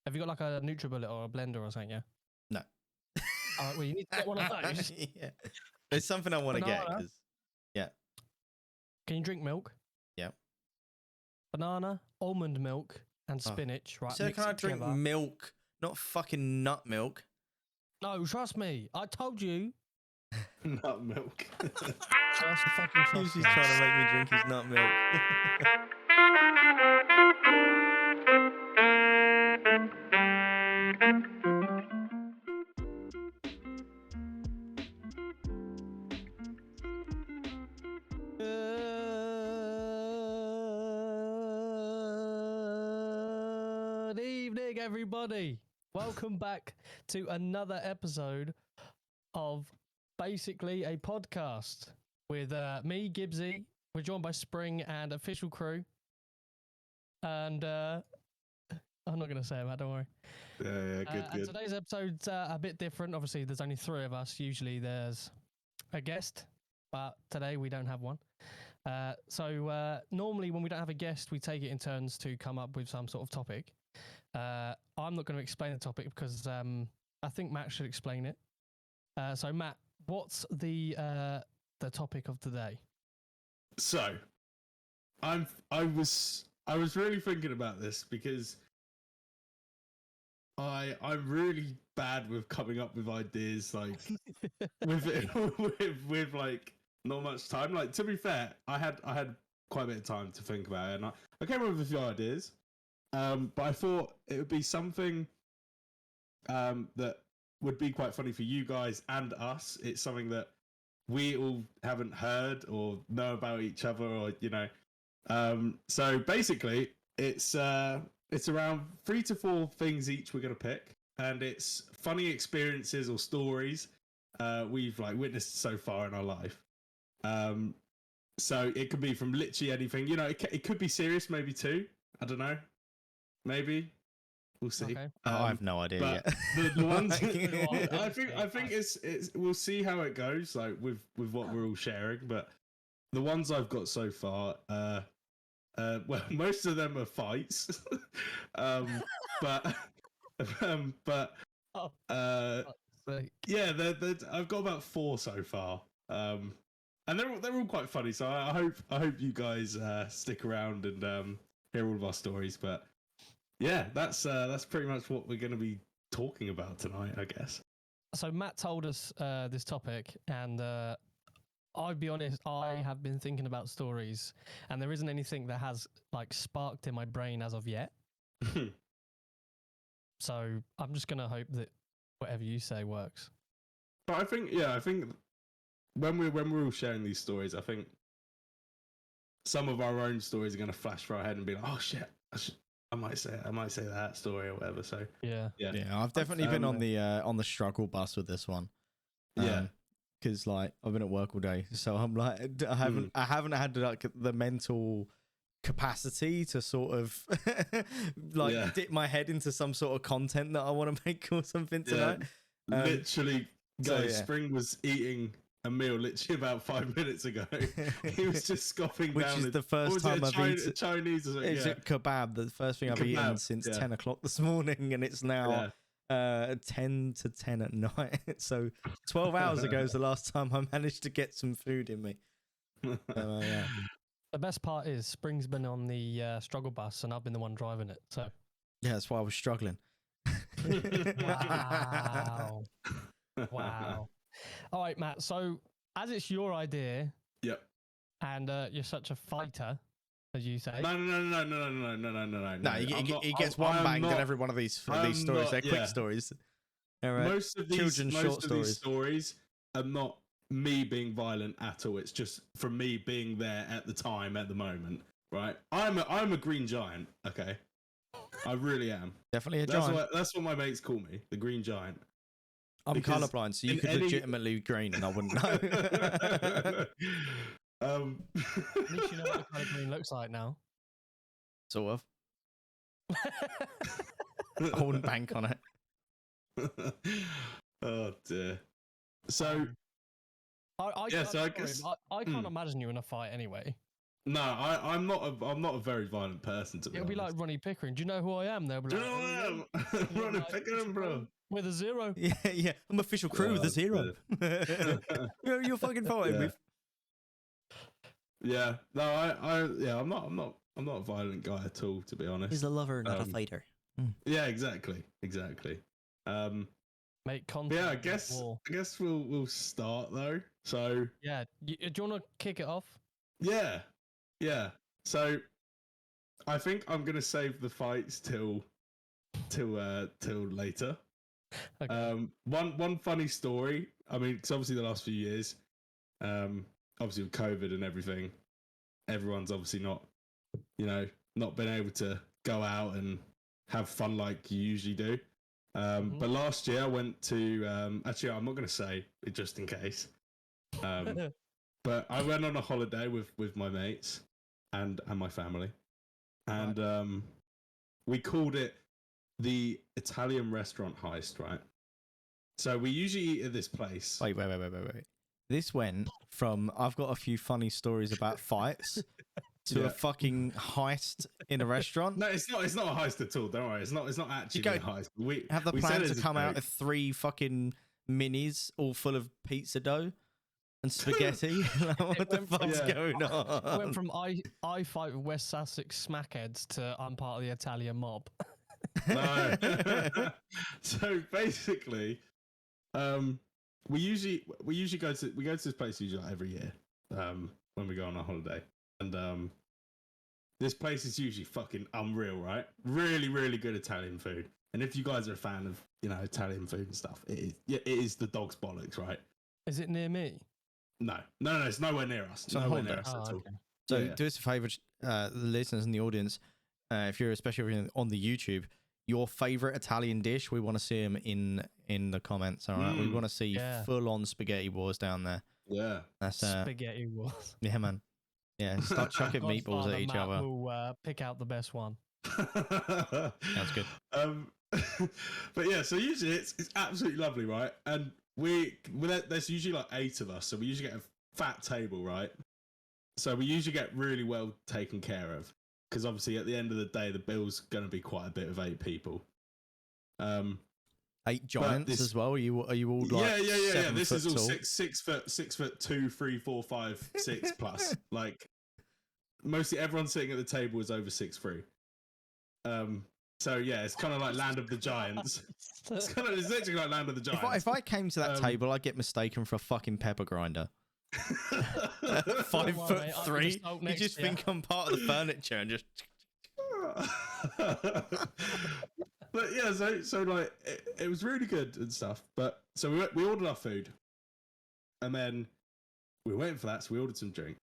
Have you got like a NutriBullet or a blender or something? Yeah. No. Well, you need to get one of those. Yeah. There's something I want to get because, Can you drink milk? Yeah. Banana, almond milk, and spinach. Right. So can I drink milk, not fucking nut milk? No, trust me. I told you. Nut milk. Trust the fucking trust. He's trying to make me drink his nut milk. Good evening, everybody. Welcome back to another episode of basically a podcast with me, Gibbsy. We're joined by Spring and official crew. And I'm not going to say that, don't worry. Yeah, good. And today's episode's a bit different. Obviously, there's only three of us. Usually there's a guest, but today we don't have one. So normally when we don't have a guest, we take it in turns to come up with some sort of topic. I'm not going to explain the topic because I think Matt should explain it. So Matt, what's the topic of today? So, I was really thinking about this because I'm really bad with coming up with ideas, like with like not much time. Like, to be fair, I had quite a bit of time to think about it, and I came up with a few ideas. But I thought it would be something that would be quite funny for you guys and us. It's something that we all haven't heard or know about each other, or so basically, it's around 3 to 4 things each we're gonna pick, and it's funny experiences or stories we've like witnessed so far in our life. So it could be from literally anything. It could be serious, maybe too. I don't know. Maybe we'll see. Okay. I have no idea yet. The ones I think it's we'll see how it goes, like with what we're all sharing. But the ones I've got so far, well, most of them are fights. But yeah, I've got about 4 so far. And they're all quite funny. So I hope you guys stick around and hear all of our stories. But yeah, that's pretty much what we're going to be talking about tonight, I guess. So Matt told us this topic, and I'll be honest, I have been thinking about stories, and there isn't anything that has like sparked in my brain as of yet. So I'm just gonna hope that whatever you say works. But I think when we're all sharing these stories, I think some of our own stories are going to flash through our head and be like, oh shit, I might say that story or whatever. So yeah. I've definitely been on the struggle bus with this one. Because like I've been at work all day, so I'm like I haven't had like the mental capacity to sort of dip my head into some sort of content that I want to make or something tonight. Literally, guys, Spring was eating a meal literally about 5 minutes ago. He was just scoffing Which down. Which is the first time I've eaten Chinese. It's a kebab. The first thing I've eaten since 10 o'clock this morning, and it's now 10 to 10 at night. So 12 hours ago is the last time I managed to get some food in me. So, The best part is Spring's been on the struggle bus, and I've been the one driving it. So yeah, that's why I was struggling. Wow. All right, Matt. So, as it's your idea, and you're such a fighter, as you say. No. No, he gets one banged in every one of these stories. They're quick stories. Most of these stories are not me being violent at all. It's just from me being there at the time, at the moment. Right? I'm a green giant. Okay, I really am. Definitely a giant. That's what my mates call me, the green giant. I'm colourblind, so you could legitimately be green and I wouldn't know. At least you know what the colour green looks like now. Sort of. I wouldn't bank on it. Oh dear. So I can't imagine you in a fight anyway. No, I'm not a very violent person, to be It'll honest. be like Ronnie Pickering. Do you know who I am? They'll be Do you like, know "Oh, yeah." what I am? You're Ronnie like, Pickering, bro. With a 0. Yeah. I'm official crew with a 0. You're fucking fighting Yeah. with. Yeah. No, I'm not a violent guy at all, to be honest. He's a lover, not a fighter. Yeah, exactly. Make content. Yeah, I guess we'll start though. So Yeah. Do you want to kick it off? yeah. So I think I'm gonna save the fights till later. Okay. One funny story. I mean, because obviously the last few years, obviously with COVID and everything, everyone's obviously not been able to go out and have fun like you usually do. But last year I went to actually I'm not going to say it just in case. But I went on a holiday with my mates and my family, and we called it the Italian restaurant heist, right? So we usually eat at this place. Wait. This went from I've got a few funny stories about fights to a fucking heist in a restaurant. No, it's not a heist at all. Don't worry. It's not actually a heist. We have the we plan said to it's a come out joke. of 3 fucking minis all full of pizza dough and spaghetti. What the fuck's going on? Went from I fight with West Sussex smackheads to I'm part of the Italian mob. No. So basically, we usually go to this place usually like every year when we go on a holiday, and this place is usually fucking unreal, right? Really, really good Italian food. And if you guys are a fan of Italian food and stuff, it is the dog's bollocks, right? Is it near me? No, it's nowhere near us. It's on nowhere holiday. near us at all. Okay. So Yeah. do us a favour, the listeners in the audience, especially if you're on the YouTube, your favourite Italian dish, we want to see them in the comments, all right? We want to see full-on spaghetti wars down there. Yeah. That's Spaghetti wars. yeah, man. Yeah, start chucking meatballs at each Matt other. will pick out the best one. Sounds good. But yeah, so usually it's absolutely lovely, right? And there's usually like 8 of us, so we usually get a fat table, right? So we usually get really well taken care of, because obviously at the end of the day, the bill's going to be quite a bit of 8 people. 8 giants as well. Are you all like yeah. This is all tall? 6 foot 2, 3, 4, 5, 6 plus. Like mostly everyone sitting at the table is over 6'3". So yeah, it's kind of like Land of the Giants. It's literally like Land of the Giants. If I came to that table, I'd get mistaken for a fucking pepper grinder. 5'3". You just think I'm part of the furniture and just. But yeah, so like it was really good and stuff. But so we ordered our food, and then we were waiting for that. So we ordered some drink,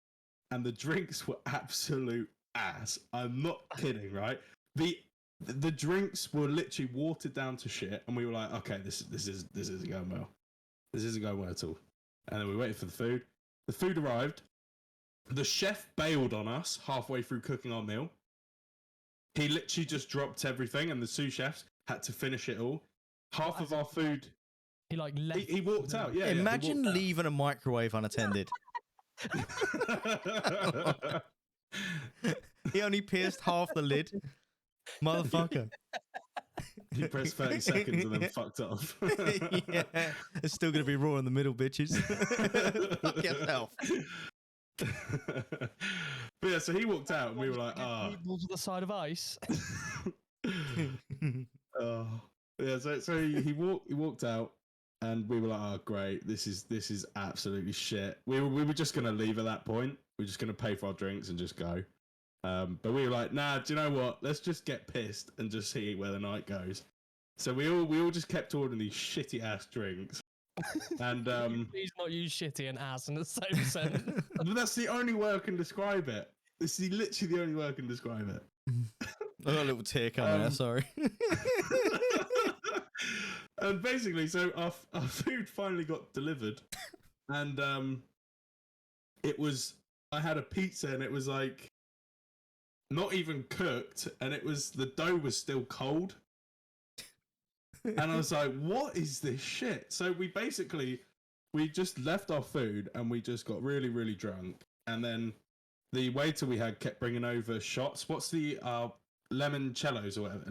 and the drinks were absolute ass. I'm not kidding, right? The drinks were literally watered down to shit, and we were like, okay, this isn't going well. This isn't going well at all. And then we waited for the food. The food arrived. The chef bailed on us halfway through cooking our meal. He literally just dropped everything, and the sous chefs had to finish it all. Half of our food. He like left. He walked out. Yeah. Imagine leaving a microwave unattended. He only pierced half the lid. Motherfucker. He pressed 30 seconds and then fucked off. Yeah. It's still going to be raw in the middle, bitches. Fuck yourself. But yeah, so he walked out and we were like, meatballs with a side of ice. Oh. Yeah, so he walked out and we were like, oh great, this is absolutely shit. We were just gonna leave at that point. We were just gonna pay for our drinks and just go. But we were like, nah, do you know what? Let's just get pissed and just see where the night goes. So we all just kept ordering these shitty ass drinks. And Please not use shitty and ass in the same sentence. but that's the only way I can describe it. This is literally the only way I can describe it. I got a little tear coming out, sorry. And basically, so our food finally got delivered, and I had a pizza, and it was like not even cooked, and the dough was still cold. And I was like, what is this shit? So we just left our food and we just got really, really drunk. And then the waiter we had kept bringing over shots. What's the lemoncellos or whatever?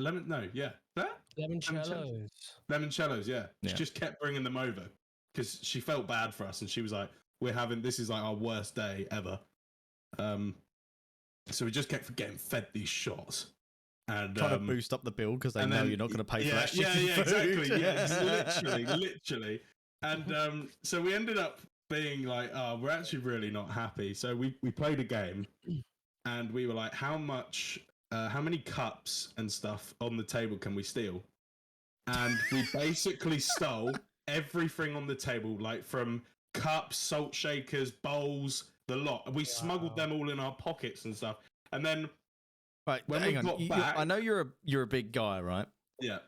That Limoncellos. Lemoncellos, yeah. Yeah. She just kept bringing them over because she felt bad for us, and she was like, this is like our worst day ever. So we just kept getting fed these shots. And trying to boost up the bill because they know you're not going to pay for that shit. Yeah, exactly. Yeah, literally. And so we ended up being like, oh, we're actually really not happy. So we played a game, and we were like, how many cups and stuff on the table can we steal? And we basically stole everything on the table, like from cups, salt shakers, bowls, the lot. We smuggled them all in our pockets and stuff. And then right, when hang we on. got back, I know you're a big guy, right? yeah.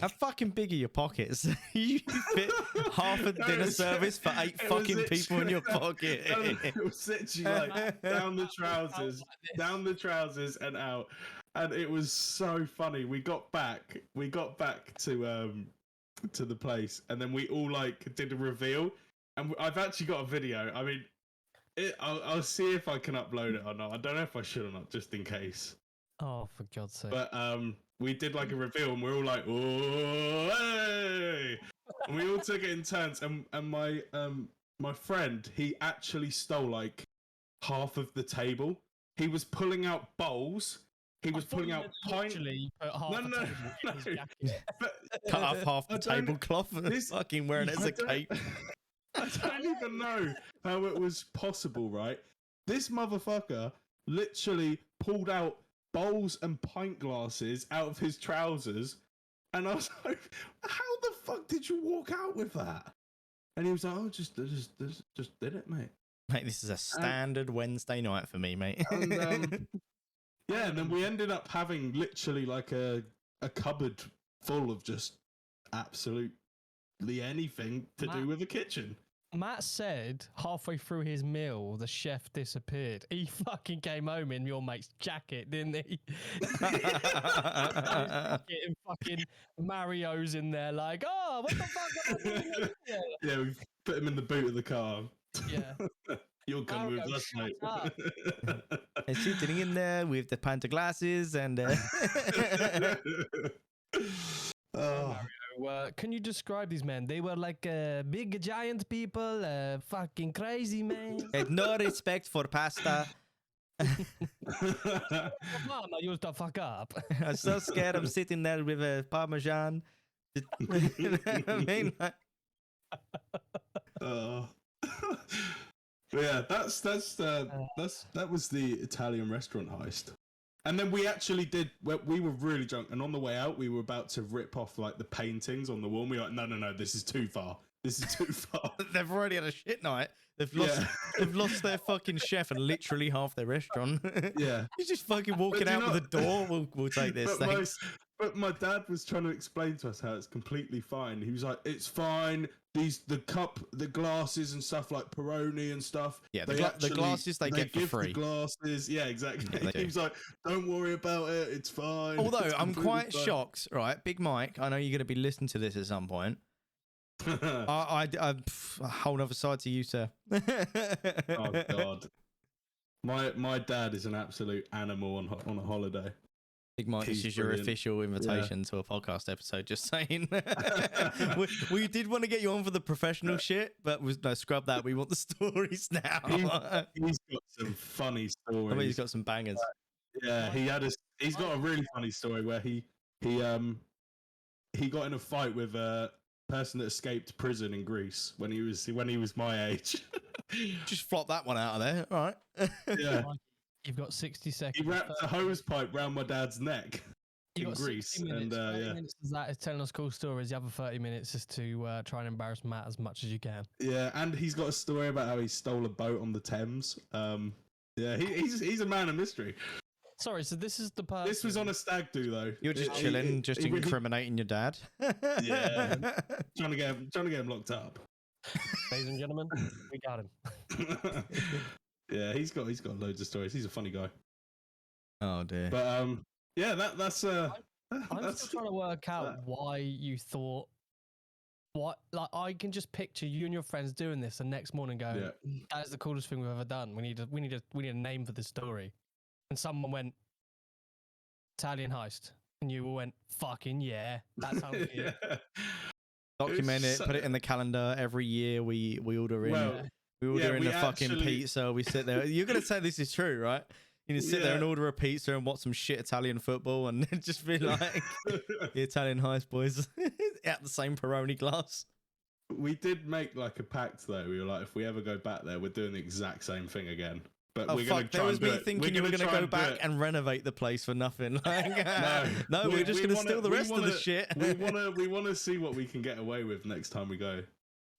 How fucking big are your pockets? You fit half a dinner service for 8 fucking people in your pocket. It was literally like down the trousers and out, and it was so funny. We got back to the place, and then we all like did a reveal, and I've actually got a video. I mean, I'll see if I can upload it or not. I don't know if I should or not, just in case. Oh, for God's sake! But we did like a reveal, and we're all like, "Oh, hey!" And we all took it in turns. And my friend, he actually stole like half of the table. He was pulling out bowls. He was pulling out pints. No. But, Cut off half the tablecloth and fucking wearing it as a cape. I don't even know how it was possible, right? This motherfucker literally pulled out bowls and pint glasses out of his trousers, and I was like, how the fuck did you walk out with that? And he was like, oh, just did it, mate. Mate, this is a standard Wednesday night for me, mate. And, yeah, and then we ended up having literally like a cupboard full of just absolutely anything to do with the kitchen. Matt said halfway through his meal, the chef disappeared. He fucking came home in your mate's jacket, didn't he? Getting fucking Mario's in there, like, oh, what the fuck? Am I doing here? Yeah, we put him in the boot of the car. Yeah. You'll come Mario, with us, mate. And sitting in there with the pint of glasses and. Mario, can you describe these men? They were like big giant people, fucking crazy man. Had no respect for pasta. Mama used to fuck up. I'm so scared. I'm sitting there with a Parmesan. I mean, like... But yeah, that was the Italian restaurant heist. And then we actually did. We were really drunk, and on the way out, we were about to rip off like the paintings on the wall. And we were like, no, this is too far. This is too far. They've already had a shit night. They've lost their fucking chef and literally half their restaurant. Yeah, he's just fucking walking out with the door. We'll take this. But my dad was trying to explain to us how it's completely fine. He was like, "It's fine. The glasses and stuff like Peroni and stuff. Yeah, the glasses they get for free. The glasses, yeah, exactly." Yeah, he was like, "Don't worry about it. It's fine." Although I'm quite shocked, right? Big Mike, I know you're going to be listening to this at some point. I a whole other side to you, sir. Oh God, my dad is an absolute animal on a holiday. Big Mike, this is your official invitation to a podcast episode. Just saying. we did want to get you on for the professional shit, but no, scrub that. We want the stories now. He's got some funny stories. I mean, he's got some bangers. Yeah, he's got a really funny story where he got in a fight with a person that escaped prison in Greece when he was my age. Just flop that one out of there. All right. Yeah. You've got 60 seconds. He wrapped a hose pipe round my dad's neck in Greece. Minutes, and yeah. minutes is that is telling us cool stories. The other 30 minutes is to try and embarrass Matt as much as you can. Yeah, and he's got a story about how he stole a boat on the Thames. Yeah, he's a man of mystery. Sorry, so this is the part. This was on a stag do though. You're just chilling, just incriminating your dad. Yeah, trying to get him locked up. Ladies and gentlemen, we got him. Yeah, he's got loads of stories. He's a funny guy. Oh dear. But yeah, that's I'm still trying to work out why you thought what? Like, I can just picture you and your friends doing this the next morning, going, Yeah. "That is the coolest thing we've ever done. We need a name for this story." And someone went, "Italian heist," and you all went, "Fucking yeah, that sounds good." Document it, put it in the calendar. Every year we order in. Well, We order in we a fucking actually- pizza. We sit there. You're gonna say this is true, right? You need to sit there and order a pizza and watch some shit Italian football and just be like, the Italian heist boys at the same Peroni glass. We did make like a pact though. We were like, if we ever go back there, we're doing the exact same thing again. But we're gonna try there was and do me it. thinking you were gonna go back and renovate the place for nothing. Like, no, we're just gonna steal the rest of the shit. we wanna see what we can get away with next time we go.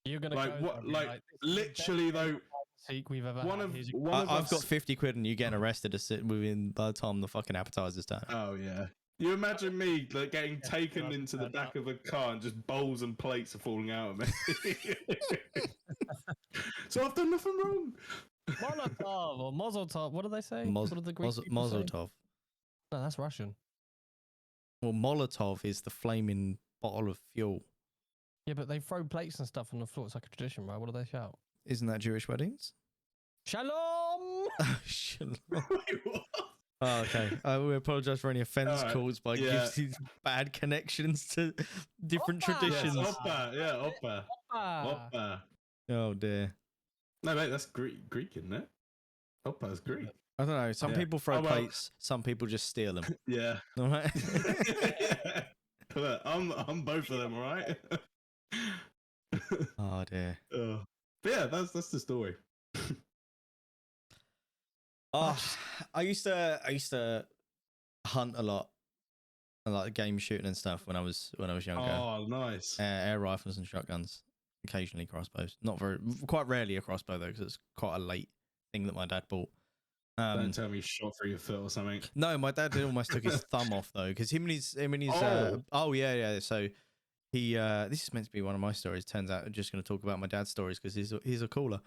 You're gonna Like go what? there and be Like "This is the literally best though. seek we've ever One had. of Here's your-" one of I've us. got 50 quid and you getting arrested to sit within by the time the fucking appetizer's done. Oh yeah. You imagine me like getting taken into the back of a car and just bowls and plates are falling out of me. So I've done nothing wrong. Molotov or Mozotov. What do they say? What do the Greek people say? Molotov. No, that's Russian. Well, Molotov is the flaming bottle of fuel. Yeah, but they throw plates and stuff on the floor. It's like a tradition, right? What do they shout? Isn't that Jewish weddings? Shalom! Shalom. Wait, what? Oh, okay. We apologise for any offence Alright, caused by yeah. gives these bad connections to different Oppa! traditions. Yes, Oppa, yeah, Oppa. Ah. Oppa. Oh dear. No, mate, that's Greek, isn't it? Oppa's Greek. I don't know. Some Yeah. people throw Oh, well. plates. Some people just steal them. Yeah. All right. Yeah. Look, I'm both of them, all right? Oh dear. But yeah, that's the story. Oh, I used to hunt a lot, I like game shooting and stuff when I was younger. Oh, nice. Air rifles and shotguns, occasionally crossbows. Not very, quite rarely a crossbow though, because it's quite a late thing that my dad bought. Don't tell me you shot through your foot or something. No, my dad almost took his thumb off though, because him and his Oh. oh yeah. So he this is meant to be one of my stories. Turns out I'm just going to talk about my dad's stories because he's a cooler,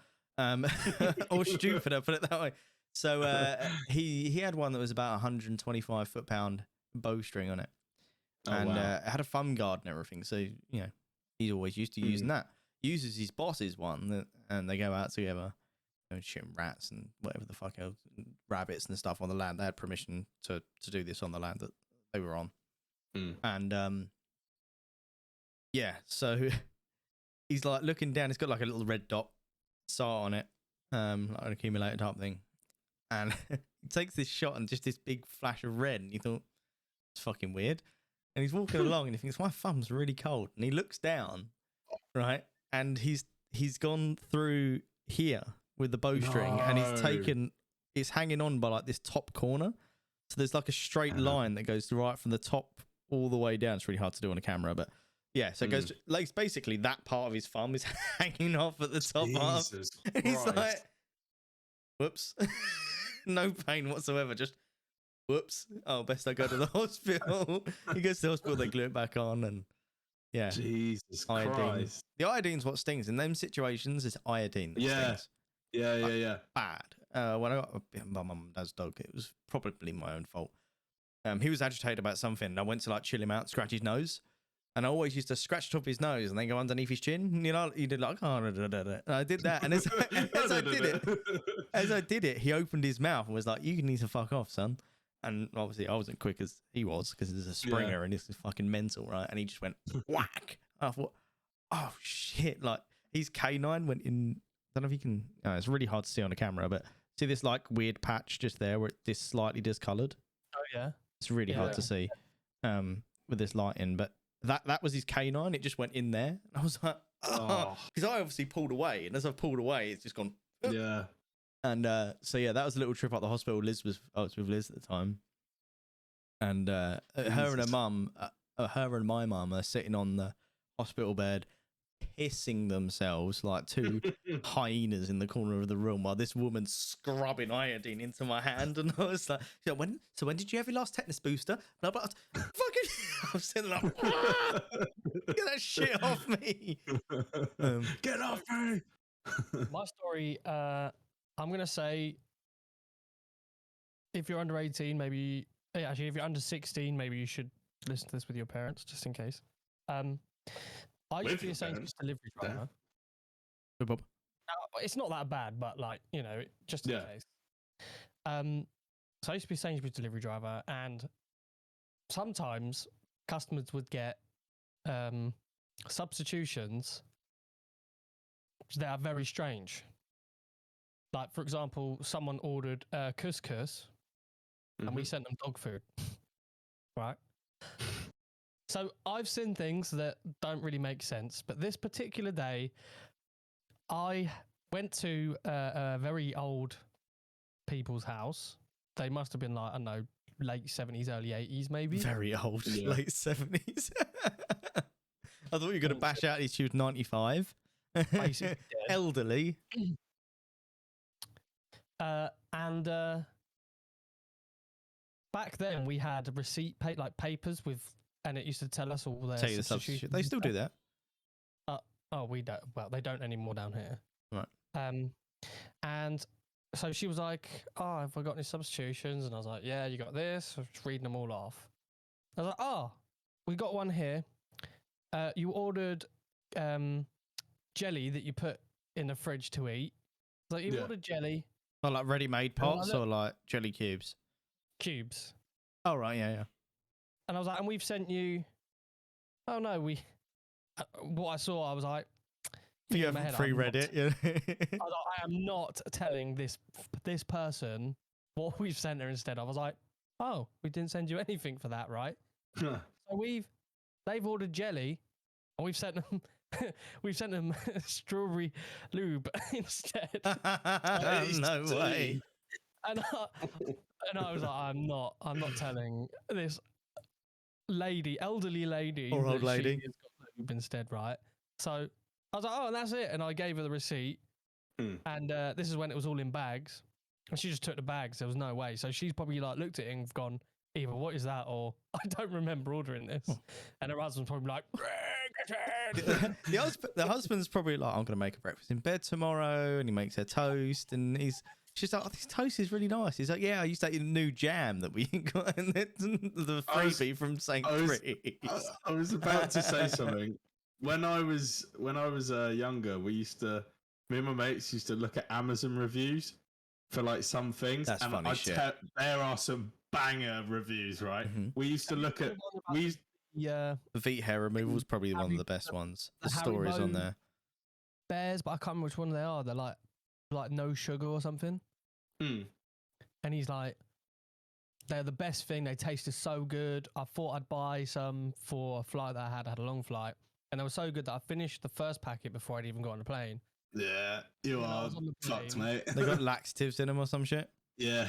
or stupider, put it that way. So he had one that was about 125 foot-pound bowstring on it, and it had a thumb guard and everything. So he's always used to using that. Uses his boss's one, and they go out together, shooting rats and whatever the fuck else, rabbits and stuff on the land. They had permission to do this on the land that they were on, and so he's like looking down. It's got like a little red dot sight on it, like an accumulator type thing. And he takes this shot and just this big flash of red, and you thought, it's fucking weird. And he's walking along and he thinks, my thumb's really cold. And he looks down, right? And he's gone through here with the bowstring, and it's hanging on by like this top corner. So there's like a straight line that goes right from the top all the way down. It's really hard to do on a camera, but yeah, so it goes like basically that part of his thumb is hanging off at the top half. And he's like, whoops. No pain whatsoever, just whoops. Oh, best I go to the hospital. He goes to the hospital, they glue it back on, and yeah. Jesus iodine. Christ. The iodine's what stings. In them situations, it's iodine that stings. Yeah. Bad. When I got my mum and dad's dog, it was probably my own fault. He was agitated about something, and I went to like chill him out, scratch his nose. And I always used to scratch the top of his nose and then go underneath his chin. He did like, oh, and I did that. And as I did it, he opened his mouth and was like, you need to fuck off, son. And obviously I wasn't quick as he was because there's a Springer and this is fucking mental, right? And he just went whack. I thought, oh shit. Like his canine went in. I don't know if you can, it's really hard to see on the camera, but see this like weird patch just there where it's slightly discolored. Oh yeah. It's really hard to see with this lighting, but that was his canine. It just went in there. And I was like, oh, because I obviously pulled away, and as I've pulled away, it's just gone. Yeah. And so yeah, that was a little trip up the hospital. I was with Liz at the time, and her and my mum are sitting on the hospital bed, pissing themselves like two hyenas in the corner of the room while this woman's scrubbing iodine into my hand. And I was like, when did you have your last tetanus booster? Blah, blah. Fucking, I'm sitting like, get that shit off me. Get off me. My story, I'm going to say, if you're under 18, maybe, actually, if you're under 16, maybe you should listen to this with your parents, just in case. I used With to be your a Sainsbury's delivery driver. It's not that bad, but like, you know, just in case. So I used to be a Sainsbury's delivery driver, and sometimes customers would get substitutions that are very strange. Like, for example, someone ordered couscous, and we sent them dog food, right? So I've seen things that don't really make sense, but this particular day, I went to a very old people's house. They must have been like, I don't know, late 70s, early 80s, maybe. Very old, late 70s. I thought you were going to bash out she was 95. Basically dead. Elderly. And back then we had a receipt, like papers with, and it used to tell us all their substitutions. They still do that. Oh, we don't. Well, they don't anymore down here. Right. And so she was like, "Oh, have I got any substitutions?" And I was like, "Yeah, you got this." I was just reading them all off. I was like, "Oh, we got one here. You ordered jelly that you put in the fridge to eat." I was like, you ordered jelly. Oh, like ready-made pots or like jelly cubes? Cubes. Oh, right, yeah. And I was like, and we've sent you. Oh no, we. What I saw, I was like, you haven't pre-read it. Yeah. I was like, I am not telling this person what we've sent her instead. I was like, oh, we didn't send you anything for that, right? So they've ordered jelly, and we've sent them strawberry lube instead. No way. And I was like, I'm not telling this elderly lady, or old lady, has got lube instead, right? So I was like, oh, and that's it. And I gave her the receipt, and this is when it was all in bags, and she just took the bags. There was no way. So she's probably like looked at it and gone, either what is that, or I don't remember ordering this. And her husband's probably like, the husband's probably like, I'm going to make a breakfast in bed tomorrow, and he makes her toast, and she's like, oh, this toast is really nice. He's like, yeah, I used that new jam that we got, and the freebie from St. Chris. I was about to say something. When I was younger, me and my mates used to look at Amazon reviews for like some things. That's funny shit. There are some banger reviews, right? Mm-hmm. We used to look at the Veet hair removal is probably one of the best ones. The stories on there. Bears, but I can't remember which one they are. They're like no sugar or something. And he's like, they're the best thing. They tasted so good. I thought I'd buy some for a flight that I had a long flight, and they were so good that I finished the first packet before I'd even got on the plane. Yeah, you are fucked, mate. They got laxatives in them or some shit. Yeah.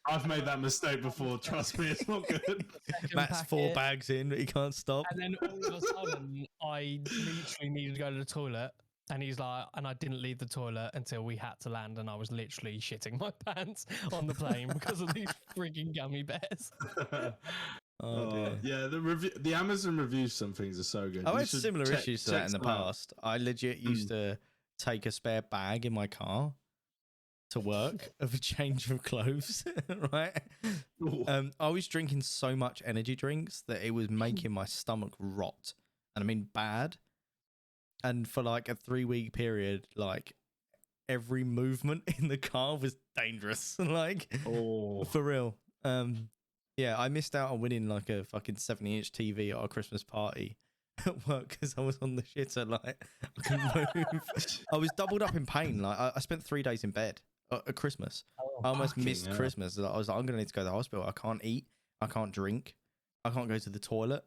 I've made that mistake before. Trust me, it's not good. Matt's 4 bags in, but he can't stop. And then all of a sudden, I literally needed to go to the toilet. And he's like, and I didn't leave the toilet until we had to land, and I was literally shitting my pants on the plane because of these freaking gummy bears. Dear. Yeah, the Amazon reviews, some things are so good. I had similar issues to that in the past. I legit used to take a spare bag in my car to work of a change of clothes, right? I was drinking so much energy drinks that it was making my stomach rot, and I mean bad. And for like a 3-week period, like every movement in the car was dangerous. Like, for real. Yeah, I missed out on winning like a fucking 70-inch TV at our Christmas party at work because I was on the shitter. Like, I couldn't move. I was doubled up in pain. Like, I spent 3 days in bed at Christmas. I almost missed Christmas. I was like, I'm gonna need to go to the hospital. I can't eat. I can't drink. I can't go to the toilet.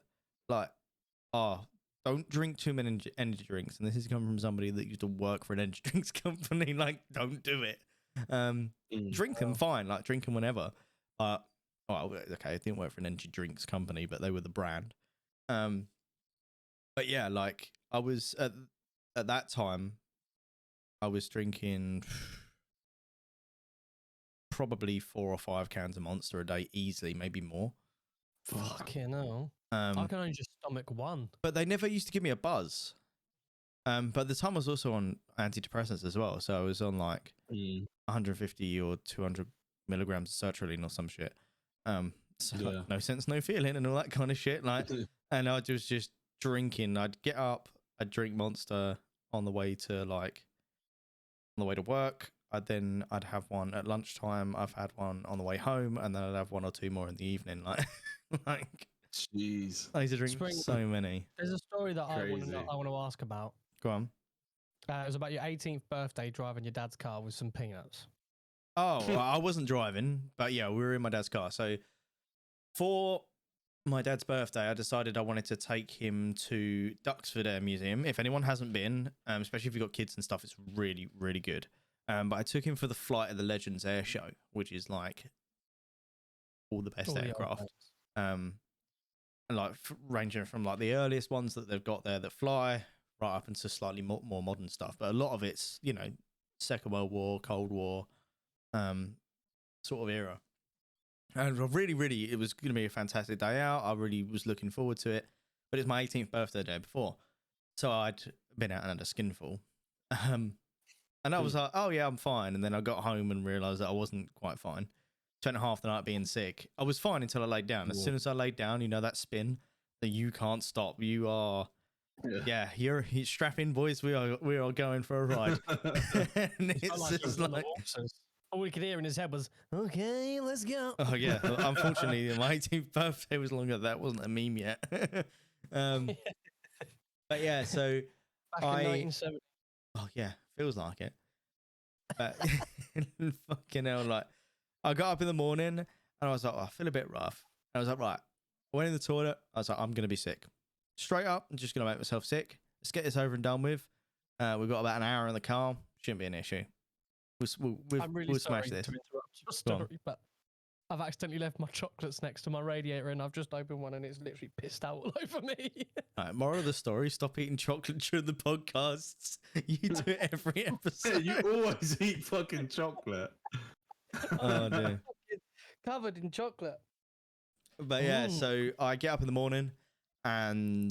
Like, don't drink too many energy drinks. And this is coming from somebody that used to work for an energy drinks company. Like, don't do it. Drink them, fine. Like, drink them whenever. Okay, I didn't work for an energy drinks company, but they were the brand. But yeah, like, I was at that time, I was drinking probably 4 or 5 cans of Monster a day, easily, maybe more. Fucking hell. I can only just stomach one. But they never used to give me a buzz. But at the time I was also on antidepressants as well. So I was on like 150 or 200 milligrams of sertraline or some shit. So like, no sense, no feeling and all that kind of shit. Like, and I was just drinking. I'd get up, I'd drink Monster on the way to work. I'd have one at lunchtime. I've had one on the way home, and then I'd have one or two more in the evening. Like, jeez, I used to drink so many. There's a story that I Crazy. want to ask about. Go on. It was about your 18th birthday driving your dad's car with some peanuts. Oh, well, I wasn't driving, but yeah, we were in my dad's car. So for my dad's birthday, I decided I wanted to take him to Duxford Air Museum. If anyone hasn't been, especially if you've got kids and stuff, it's really, really good. But I took him for the Flight of the Legends air show, which is like all the best aircraft. Like ranging from like the earliest ones that they've got there that fly right up into slightly more modern stuff. But a lot of it's, you know, Second World War, Cold War, sort of era. And really, it was going to be a fantastic day out. I really was looking forward to it. But it's my 18th birthday day before. So I'd been out and had a skinful. And I was like, oh yeah, I'm fine. And then I got home and realised that I wasn't quite fine. Spent half the night being sick. I was fine until I laid down. As soon as I laid down, you know, that spin that you can't stop. You are, you're strap in, boys. We are going for a ride. And it's just like all we could hear in his head was, okay, let's go. Oh yeah. Unfortunately, my 18th birthday was longer. That wasn't a meme yet. But yeah, so back in 1970. Oh yeah, feels like it. But fucking hell, like I got up in the morning and I was like, oh, I feel a bit rough. And I was like, right. I went in the toilet. I was like, I'm gonna be sick. Straight up, I'm just gonna make myself sick. Let's get this over and done with. We've got about an hour in the car. Shouldn't be an issue. I'm really we'll sorry smash this. to interrupt your story, but I've accidentally left my chocolates next to my radiator and I've just opened one and it's literally pissed out all over me. All right, moral of the story, stop eating chocolate during the podcasts. You do it every episode. You always eat fucking chocolate. Oh, dear. Covered in chocolate. But yeah, so I get up in the morning and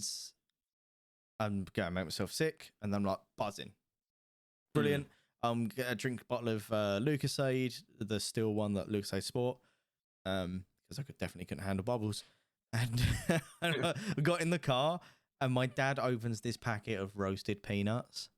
I'm going to make myself sick and then I'm like buzzing. Brilliant. I'm going to drink a bottle of Lucasade, the still one that Lucasade Sport, because I definitely couldn't handle bubbles. And I got in the car and my dad opens this packet of roasted peanuts.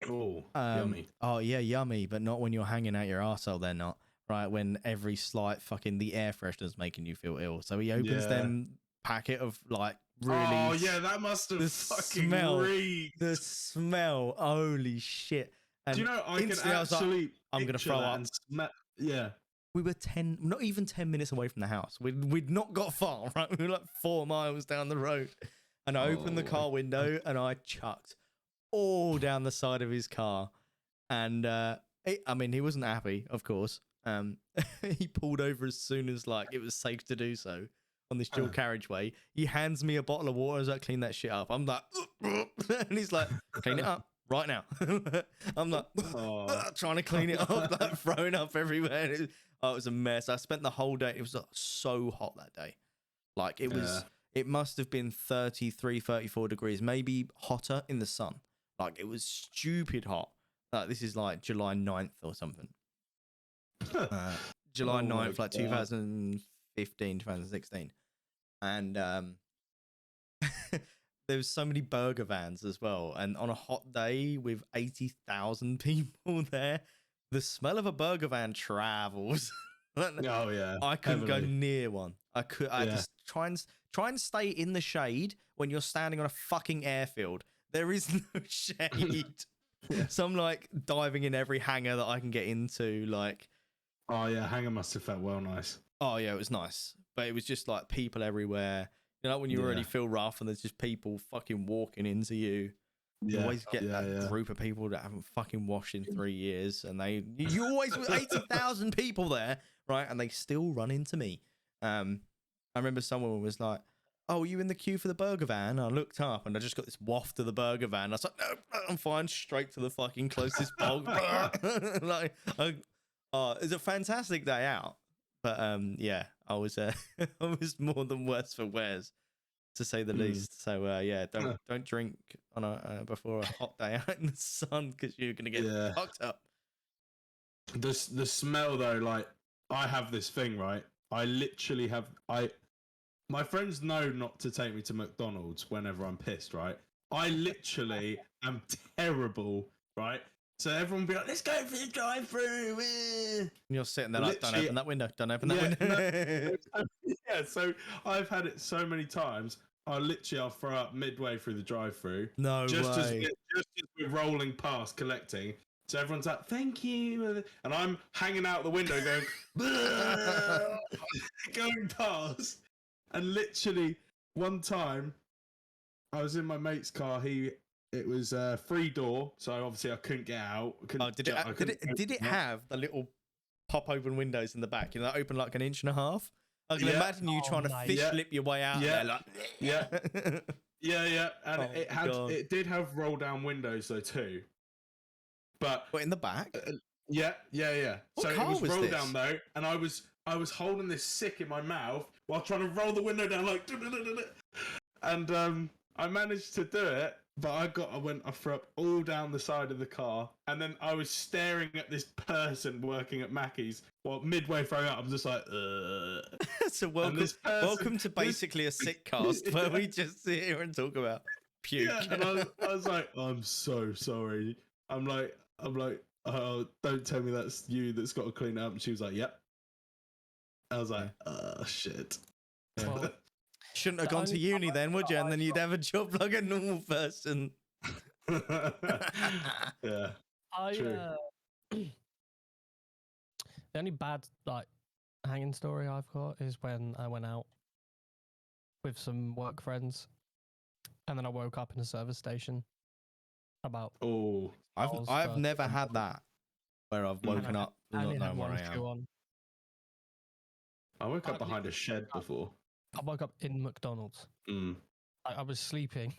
Oh, yummy. Oh, yeah, yummy, but not when you're hanging out your arsehole, they're not. Right, when every slight fucking the air freshener's making you feel ill. So he opens them packet of like really. Oh yeah, that must have fucking reeked. The smell, holy shit! And do you know I can actually? I'm gonna throw up. Yeah. We were not even 10 minutes away from the house. We'd not got far. Right, we were like 4 miles down the road, and I opened the car window and I chucked all down the side of his car, and I mean he wasn't happy, of course. He pulled over as soon as like it was safe to do so on this dual carriageway. He hands me a bottle of water as I clean that shit up. I'm like, and he's like, clean it up right now. I'm like, trying to clean it up, like throwing up everywhere. It was a mess. I spent the whole day. It was so hot that day. Like it was. It must have been 33, 34 degrees, maybe hotter in the sun. Like it was stupid hot. Like this is like July 9th or something. July 9th, like 2015, 2016. And there was so many burger vans as well. And on a hot day with 80,000 people there, the smell of a burger van travels. Oh yeah. I couldn't go near one. I just try and stay in the shade when you're standing on a fucking airfield. There is no shade. So I'm like diving in every hangar that I can get into, like. Oh yeah, hangar must have felt well nice. Oh yeah, it was nice, but it was just like people everywhere. You know, when you already feel rough and there's just people fucking walking into you. You always get that group of people that haven't fucking washed in 3 years, and you always with 80,000 people there, right? And they still run into me. I remember someone was like, "Oh, are you in the queue for the burger van?" I looked up and I just got this waft of the burger van. I was like, "No, I'm fine." Straight to the fucking closest bog. Like, it's a fantastic day out, but yeah, I was I was more than worse for wears, to say the least. So yeah, don't drink on before a hot day out in the sun because you're gonna get fucked up. The smell though, like I have this thing, right? I literally have my friends know not to take me to McDonald's whenever I'm pissed, right? I literally am terrible, right? So everyone will be like, let's go for the drive-through. And you're sitting there like, don't open that window. Don't open that window. Yeah, so I've had it so many times. I'll throw up midway through the drive-through. No just way. Just as we're rolling past collecting. So everyone's like, thank you. And I'm hanging out the window going, going past. And literally one time I was in my mate's car. It was a free door. So obviously I couldn't get out. Did it have the little pop open windows in the back? You know, that open like an inch and a half? I can imagine you trying to fish flip your way out there. Like, yeah. And it did have roll down windows though too. But in the back? Yeah. What So car it was roll this? down though, and I was holding this sick in my mouth while trying to roll the window down like, and I managed to do it, but I threw up all down the side of the car, and then I was staring at this person working at Mackey's. Well, midway throwing up, I'm just like, So welcome to basically a sick cast where we just sit here and talk about puke. Yeah, and I was like, I'm so sorry. I'm like, oh, don't tell me that's you that's got to clean up. And she was like, yep. I was like, shit. Well, shouldn't have gone to uni then, would you? And then you'd have a job like a normal person. Yeah. True. The only bad like hanging story I've got is when I went out with some work friends, and then I woke up in a service station. I've never had that where I've woken up not knowing where I am. I woke up behind a shed before. I woke up in McDonald's. I was sleeping,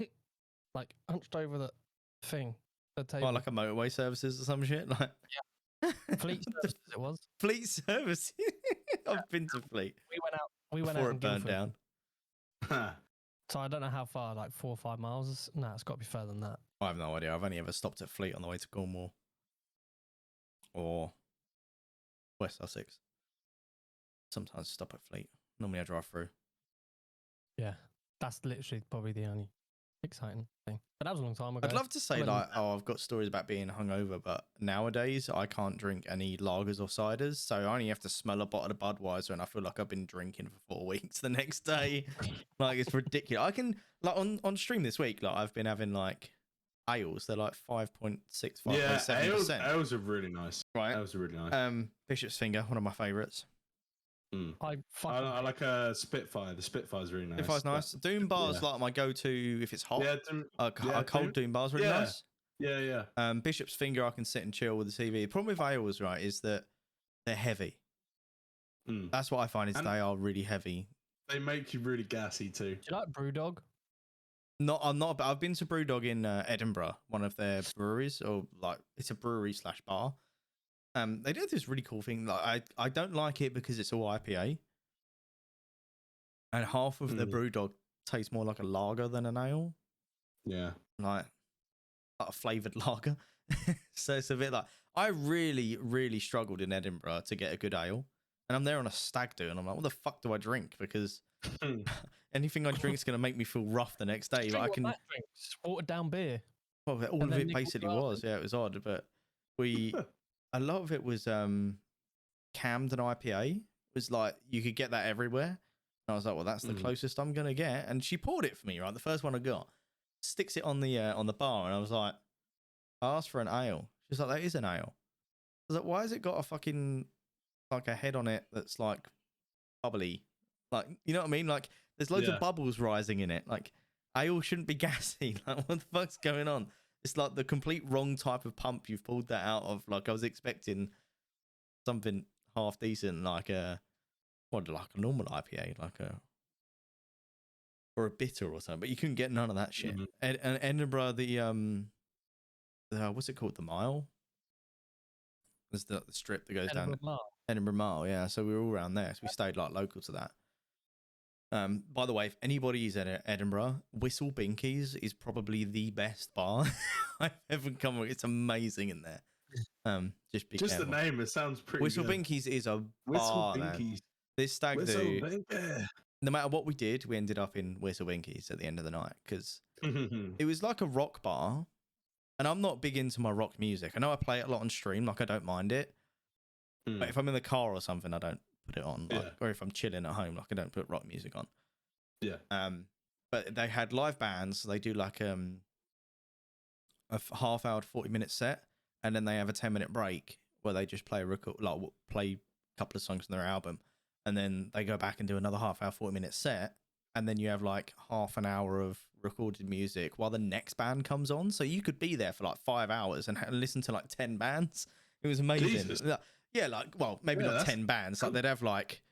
like hunched over the thing, the table. Oh, like a motorway services or some shit, like Fleet services. It was Fleet service. I've been to Fleet. We went before out it burned down. So I don't know how far, like 4 or 5 miles. No, it's got to be further than that. I have no idea. I've only ever stopped at Fleet on the way to Cornwall or West Sussex. Sometimes stop at Fleet. Normally I drive through. Yeah, that's literally probably the only exciting thing. But that was a long time ago. I'd love to say I've got stories about being hungover, but nowadays I can't drink any lagers or ciders, so I only have to smell a bottle of Budweiser and I feel like I've been drinking for 4 weeks the next day. Like, it's ridiculous. I can, like, on stream this week, like, I've been having like ales. They're like 5.6, 5.7%. Yeah, ales are really nice. Right, ales are really nice. Bishop's Finger, one of my favourites. I like a Spitfire. The Spitfire's really nice. Spitfire's nice. Doom Bar's like my go-to if it's hot. A cold Doom Bar's really nice. Yeah. Bishop's Finger, I can sit and chill with the TV. The problem with ales, right, is that they're heavy. That's what I find is they are really heavy. They make you really gassy too. Do you like Brewdog? No, I'm not. But I've been to Brewdog in Edinburgh, one of their breweries, or like it's a brewery / bar. They do this really cool thing. Like I don't like it because it's all IPA, and half of the Brewdog tastes more like a lager than an ale. Yeah, like a flavored lager. So it's a bit like I really struggled in Edinburgh to get a good ale, and I'm there on a stag do, and I'm like, what the fuck do I drink? Because anything I drink is going to make me feel rough the next day. But I can watered down beer. Well, all of it basically was. Yeah, it was odd, but a lot of it was Camden IPA. It was like you could get that everywhere. And I was like, well, that's the closest I'm gonna get. And she poured it for me, right? The first one I got, sticks it on the bar, and I was like, I asked for an ale. She's like, that is an ale. I was like, why has it got a fucking like a head on it that's like bubbly? Like, you know what I mean? Like, there's loads of bubbles rising in it. Like, ale shouldn't be gassy. Like, what the fuck's going on? It's like the complete wrong type of pump you've pulled that out of. Like, I was expecting something half decent, like a normal IPA, or a bitter or something. But you couldn't get none of that shit. And Edinburgh, the what's it called? The Mile. There's the strip that goes down. Edinburgh Mile, yeah. So we were all around there. So we stayed like local to that. By the way, if anybody's at Edinburgh, Whistle Binkies is probably the best bar I've ever come with. It's amazing in there. Just the name, it sounds pretty Whistle good. Binkies is a bar, man. This stag do, no matter what we did, we ended up in Whistle Winkies at the end of the night because it was like a rock bar. And I'm not big into my rock music. I know I play it a lot on stream, like I don't mind it. But if I'm in the car or something, I don't put it on. Like, or if I'm chilling at home, like I don't put rock music on. Yeah. But they had live bands. So they do like a half hour, 40-minute set, and then they have a 10-minute break where they just play play a couple of songs from their album, and then they go back and do another half hour, 40-minute set, and then you have like half an hour of recorded music while the next band comes on. So you could be there for like 5 hours and listen to like 10 bands. It was amazing. Jesus. Yeah, like, well, maybe not 10 bands. Like they'd have like,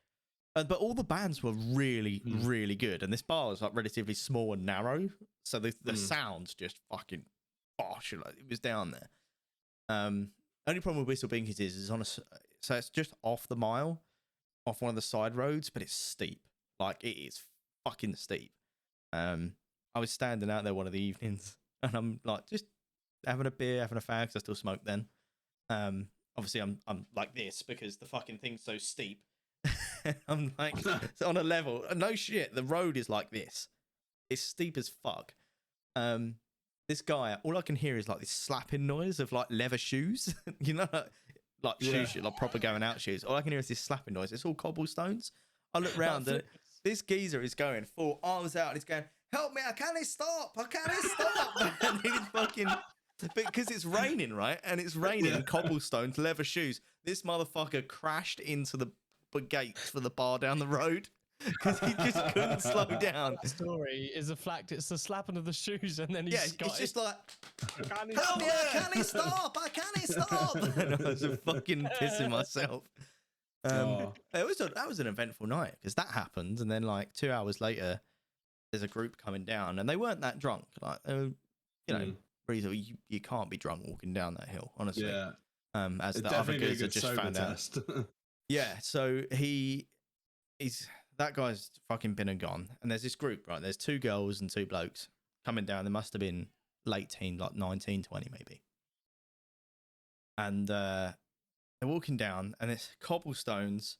but all the bands were really, really good. And this bar was like relatively small and narrow. So the sound's just fucking bosh. Like, it was down there. Only problem with Whistle Binkies is on so it's just off the mile, off one of the side roads, but it's steep. Like it is fucking steep. I was standing out there one of the evenings and I'm like just having a beer, having a fag, because I still smoke then. Obviously I'm like this because the fucking thing's so steep. I'm like it's on a level. No shit, the road is like this. It's steep as fuck. This guy, all I can hear is like this slapping noise of like leather shoes. You know, like shoes, like proper going out shoes. All I can hear is this slapping noise. It's all cobblestones. I look round and this geezer is going full arms out and he's going, "Help me, I can't stop, I can't stop." And he's fucking, because it's raining, right? And it's raining, cobblestones, leather shoes. This motherfucker crashed into the gates for the bar down the road because he just couldn't slow down. The story is a fact. It's the slapping of the shoes, and then he's it's just like, "Help me, I can't stop, I can't stop." And I was fucking pissing myself. That was an eventful night because that happened, and then like 2 hours later, there's a group coming down, and they weren't that drunk. Like, you know, reasonably, you can't be drunk walking down that hill, honestly. Yeah. As the other guys have just found out. Yeah. So that guy's fucking been and gone, and there's this group, right? There's 2 girls and 2 blokes coming down. They must have been late teen, like 19, 20 maybe. And they're walking down, and it's cobblestones,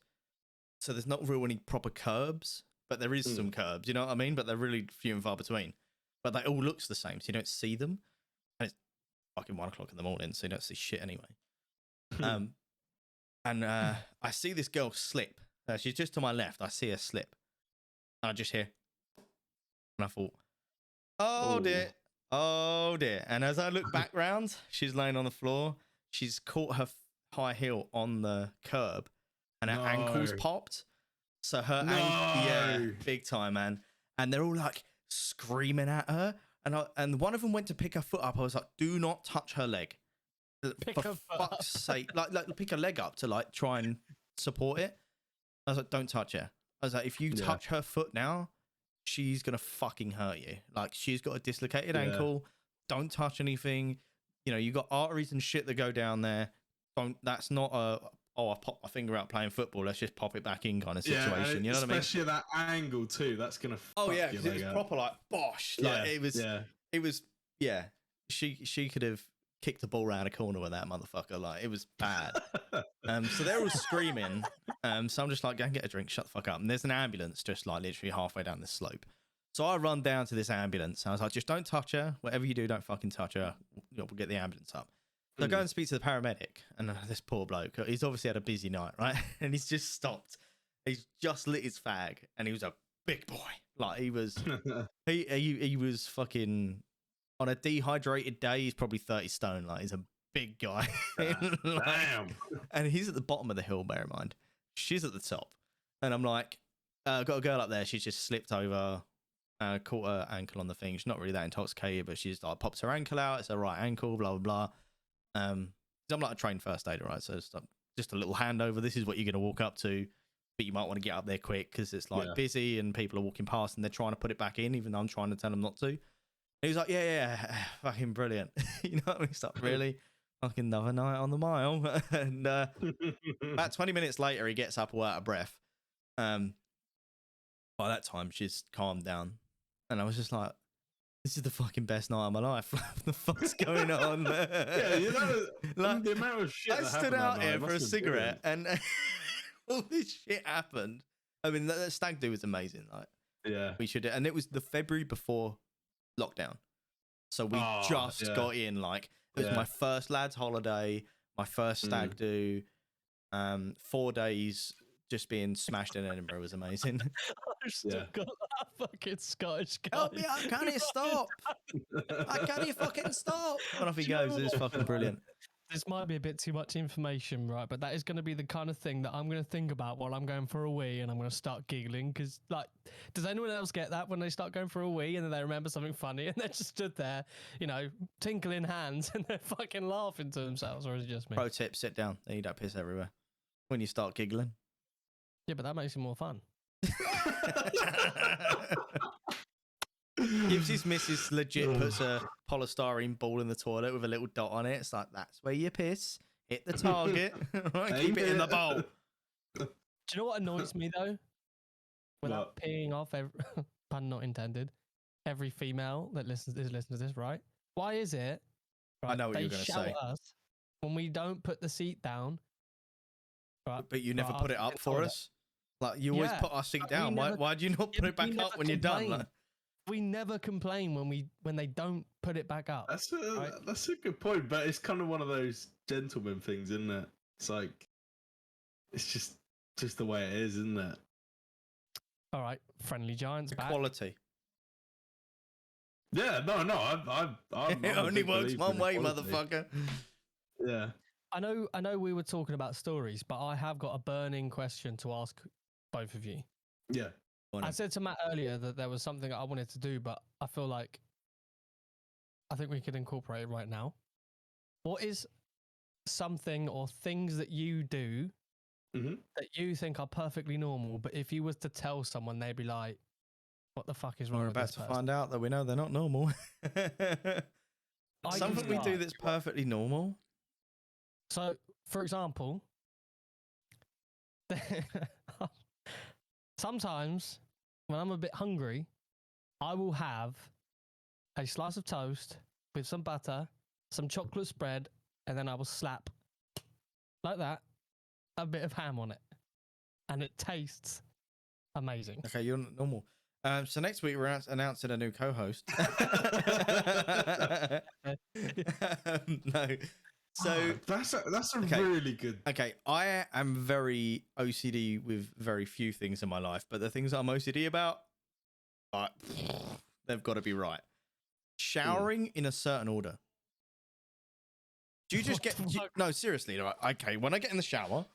so there's not really any proper curbs, but there is some curbs, you know what I mean? But they're really few and far between. But they all looks the same, so you don't see them. And it's fucking 1 o'clock in the morning, so you don't see shit anyway. I see this girl slip. She's just to my left. I see her slip. And I just hear, and I thought, oh dear, oh dear. And as I look back round, she's laying on the floor. She's caught her high heel on the curb, and her ankle's popped. So her ankle, big time, man. And they're all like screaming at her. And one of them went to pick her foot up. I was like, "Do not touch her leg, for fuck's sake!" Like pick her leg up to like try and support it. I was like, "Don't touch her." I was like, "If you touch her foot now, she's gonna fucking hurt you. Like she's got a dislocated ankle. Don't touch anything. You know, you got arteries and shit that go down there. Don't. That's not a I popped my finger out playing football. Let's just pop it back in kind of situation. You know what I mean? Especially that angle too. That's gonna. Because it was proper like bosh. Like it was. Yeah. She could have kicked the ball around a corner with that motherfucker. Like it was bad. So they're all screaming. So I'm just like, go and get a drink. Shut the fuck up. And there's an ambulance just like literally halfway down this slope. So I run down to this ambulance. And I was like, just don't touch her. Whatever you do, don't fucking touch her. We'll get the ambulance up. So I go and speak to the paramedic, and this poor bloke, he's obviously had a busy night, right? And he's just stopped. He's just lit his fag, and he was a big boy. Like he was, he was fucking on a dehydrated day. He's probably 30 stone. Like he's a big guy. Damn. And he's at the bottom of the hill. Bear in mind, she's at the top, and I'm like, I've got a girl up there. She's just slipped over. Caught her ankle on the thing. She's not really that intoxicated, but she's like pops her ankle out. It's her right ankle. Blah blah blah. I'm like a trained first aider, right? So it's just a little handover. This is what you're going to walk up to, but you might want to get up there quick because it's like busy and people are walking past and they're trying to put it back in, even though I'm trying to tell them not to. And he was like, yeah, fucking brilliant. You know what I mean? It's like, really? Fucking another night on the mile. And about 20 minutes later, he gets up all out of breath. By that time, she's calmed down. And I was just like, this is the fucking best night of my life. What the fuck's going on? You know, like, the amount of shit I stood out here for a cigarette and all this shit happened. I mean, that stag do was amazing. Like, Yeah. we should, and it was the February before lockdown, so we just got in. Like, it was my first lads' holiday, my first stag do. 4 days just being smashed in Edinburgh was amazing. I've still got that fucking Scottish guy. Help me! I can't stop. I can't fucking stop. And off he goes. It's fucking brilliant. This might be a bit too much information, right? But that is going to be the kind of thing that I'm going to think about while I'm going for a wee, and I'm going to start giggling because, like, does anyone else get that when they start going for a wee and then they remember something funny and they're just stood there, you know, tinkling hands and they're fucking laughing to themselves, or is it just me? Pro tip: sit down. Then you don't piss everywhere when you start giggling. Yeah, but that makes it more fun. Gives his missus legit puts a polystyrene ball in the toilet with a little dot on it. It's like, that's where you piss. Hit the target. Right, keep it in the bowl. Do you know what annoys me though? Without peeing off, pun not intended, every female that listens to this, right? Why is it? Right, I know what you're going to say. Us when we don't put the seat down. Right, but you never put it up for us. Like, you always put our seat down. Why do you not put it back up when you're done? Like, we never complain when they don't put it back up. That's a good point, but it's kind of one of those gentleman things, isn't it? It's like, it's just the way it is, isn't it? All right, Friendly Giants back. Equality. Yeah, no, I'm it only works one way, motherfucker. Yeah. I know we were talking about stories, but I have got a burning question to ask both of you. Yeah. I said to Matt earlier that there was something I wanted to do, but I feel like I think we could incorporate it right now. What is something or things that you do that you think are perfectly normal, but if you was to tell someone, they'd be like, what the fuck is wrong with this person? We're about to find out that we know they're not normal. Something we do that's perfectly normal. So, for example, sometimes when I'm a bit hungry, I will have a slice of toast with some butter, some chocolate spread, and then I will slap, like that, a bit of ham on it. And it tastes amazing. Okay, you're not normal. So next week we're announcing a new co-host. No. So that's a really good. Okay, I am very OCD with very few things in my life, but the things I'm OCD about, they've got to be right. Showering in a certain order. Do you just no, seriously, right? Okay, when I get in the shower,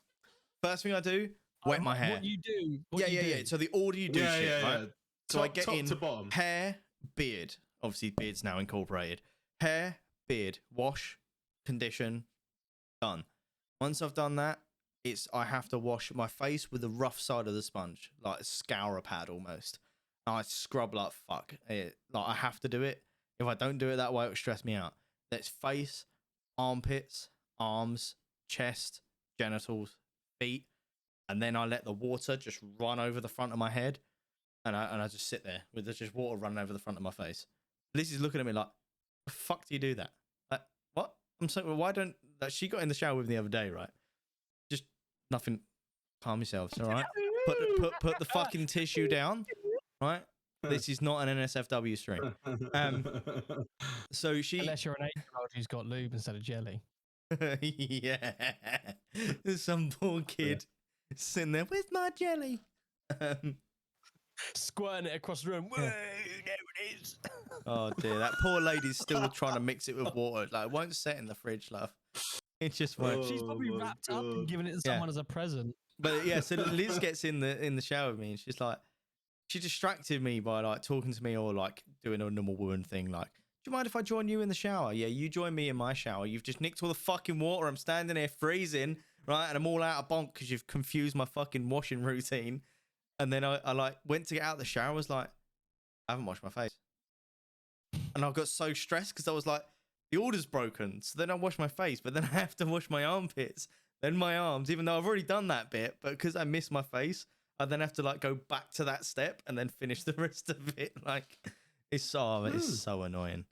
first thing I do, wet my hair. What you do? Yeah. So the order you do shit, right? Yeah. So I get top in to bottom. Hair, beard. Obviously, beard's now incorporated. Hair, beard, wash, condition, done. Once I've done that, I have to wash my face with the rough side of the sponge, like a scourer pad almost. I scrub like fuck. Like, I have to do it. If I don't do it that way, it will stress me out. That's face, armpits, arms, chest, genitals, feet, and then I let the water just run over the front of my head, and I just sit there with just water running over the front of my face. Lizzie's looking at me like, "The fuck do you do that? Like, what?" I'm saying, well, why don't... Like, she got in the shower with me the other day, right? Just nothing. Calm yourselves, all right? Put the fucking tissue down, right? This is not an NSFW stream. So she... Unless you're an 8-year-old who's got lube instead of jelly. Yeah. There's some poor kid sitting there with my jelly. Squirting it across the room. Whoa, there it is. Oh dear, that poor lady's still trying to mix it with water. Like, it won't set in the fridge, love. It just won't. She's probably wrapped up and giving it to someone as a present. But yeah, so Liz gets in the shower with me, and she's like, she distracted me by like talking to me or like doing a normal woman thing. Like, do you mind if I join you in the shower? Yeah, you join me in my shower. You've just nicked all the fucking water. I'm standing here freezing, right? And I'm all out of bonk because you've confused my fucking washing routine. And then I like went to get out of the shower. I was like, I haven't washed my face. And I got so stressed because I was like, the order's broken. So then I wash my face, but then I have to wash my armpits, then my arms, even though I've already done that bit. But because I missed my face, I then have to like go back to that step and then finish the rest of it. Like, it's so annoying.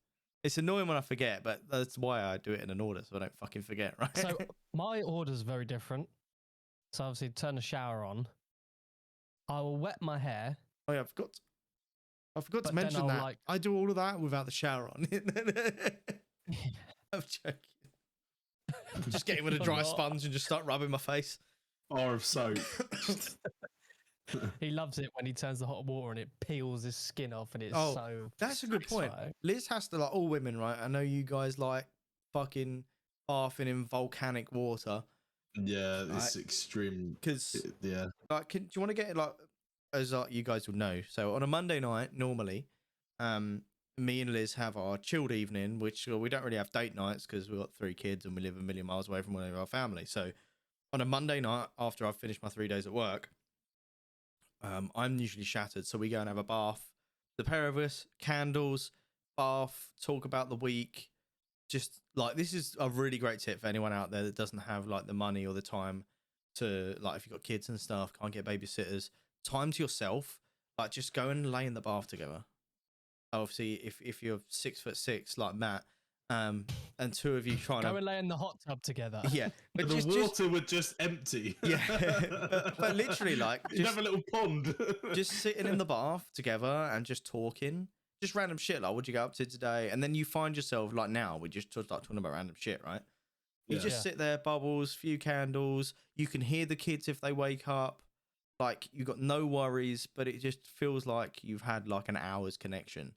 It's annoying when I forget, but that's why I do it in an order so I don't fucking forget, right? So my order's very different. So obviously turn the shower on. I will wet my hair. Oh yeah, I forgot to But then mention I'll, that. like- I do all of that without the shower on. I'm joking. Just get him with a dry sponge and just start rubbing my face. Bar of soap. He loves it when he turns the hot water and it peels his skin off, and it's so. That's a good point. satisfying. Liz has to, like, all women, right? I know you guys like fucking bathing in volcanic water. Yeah, it's extreme. Because, Yeah. like, do you want to get it, like, as you guys will know? So on a Monday night, normally, me and Liz have our chilled evening, which we don't really have date nights because we've got 3 kids and we live a million miles away from one of our family. So on a Monday night, after I've finished my 3 days at work, I'm usually shattered. So we go and have a bath. The pair of us, candles, bath, talk about the week. Just like, this is a really great tip for anyone out there that doesn't have like the money or the time to, like, if you've got kids and stuff, can't get babysitters, time to yourself. Like, just go and lay in the bath together. Obviously, if you're 6'6" like Matt, and 2 of you trying to Go and lay in the hot tub together. yeah, but The water would just empty. yeah, but literally, like, You'd have a little pond. just sitting in the bath together and just talking, just random shit, like, what'd you get up to today? And then you find yourself, like, now we just start talking about random shit, right? You just sit there, bubbles, few candles. You can hear the kids if they wake up. Like, you've got no worries, but it just feels like you've had like an hour's connection.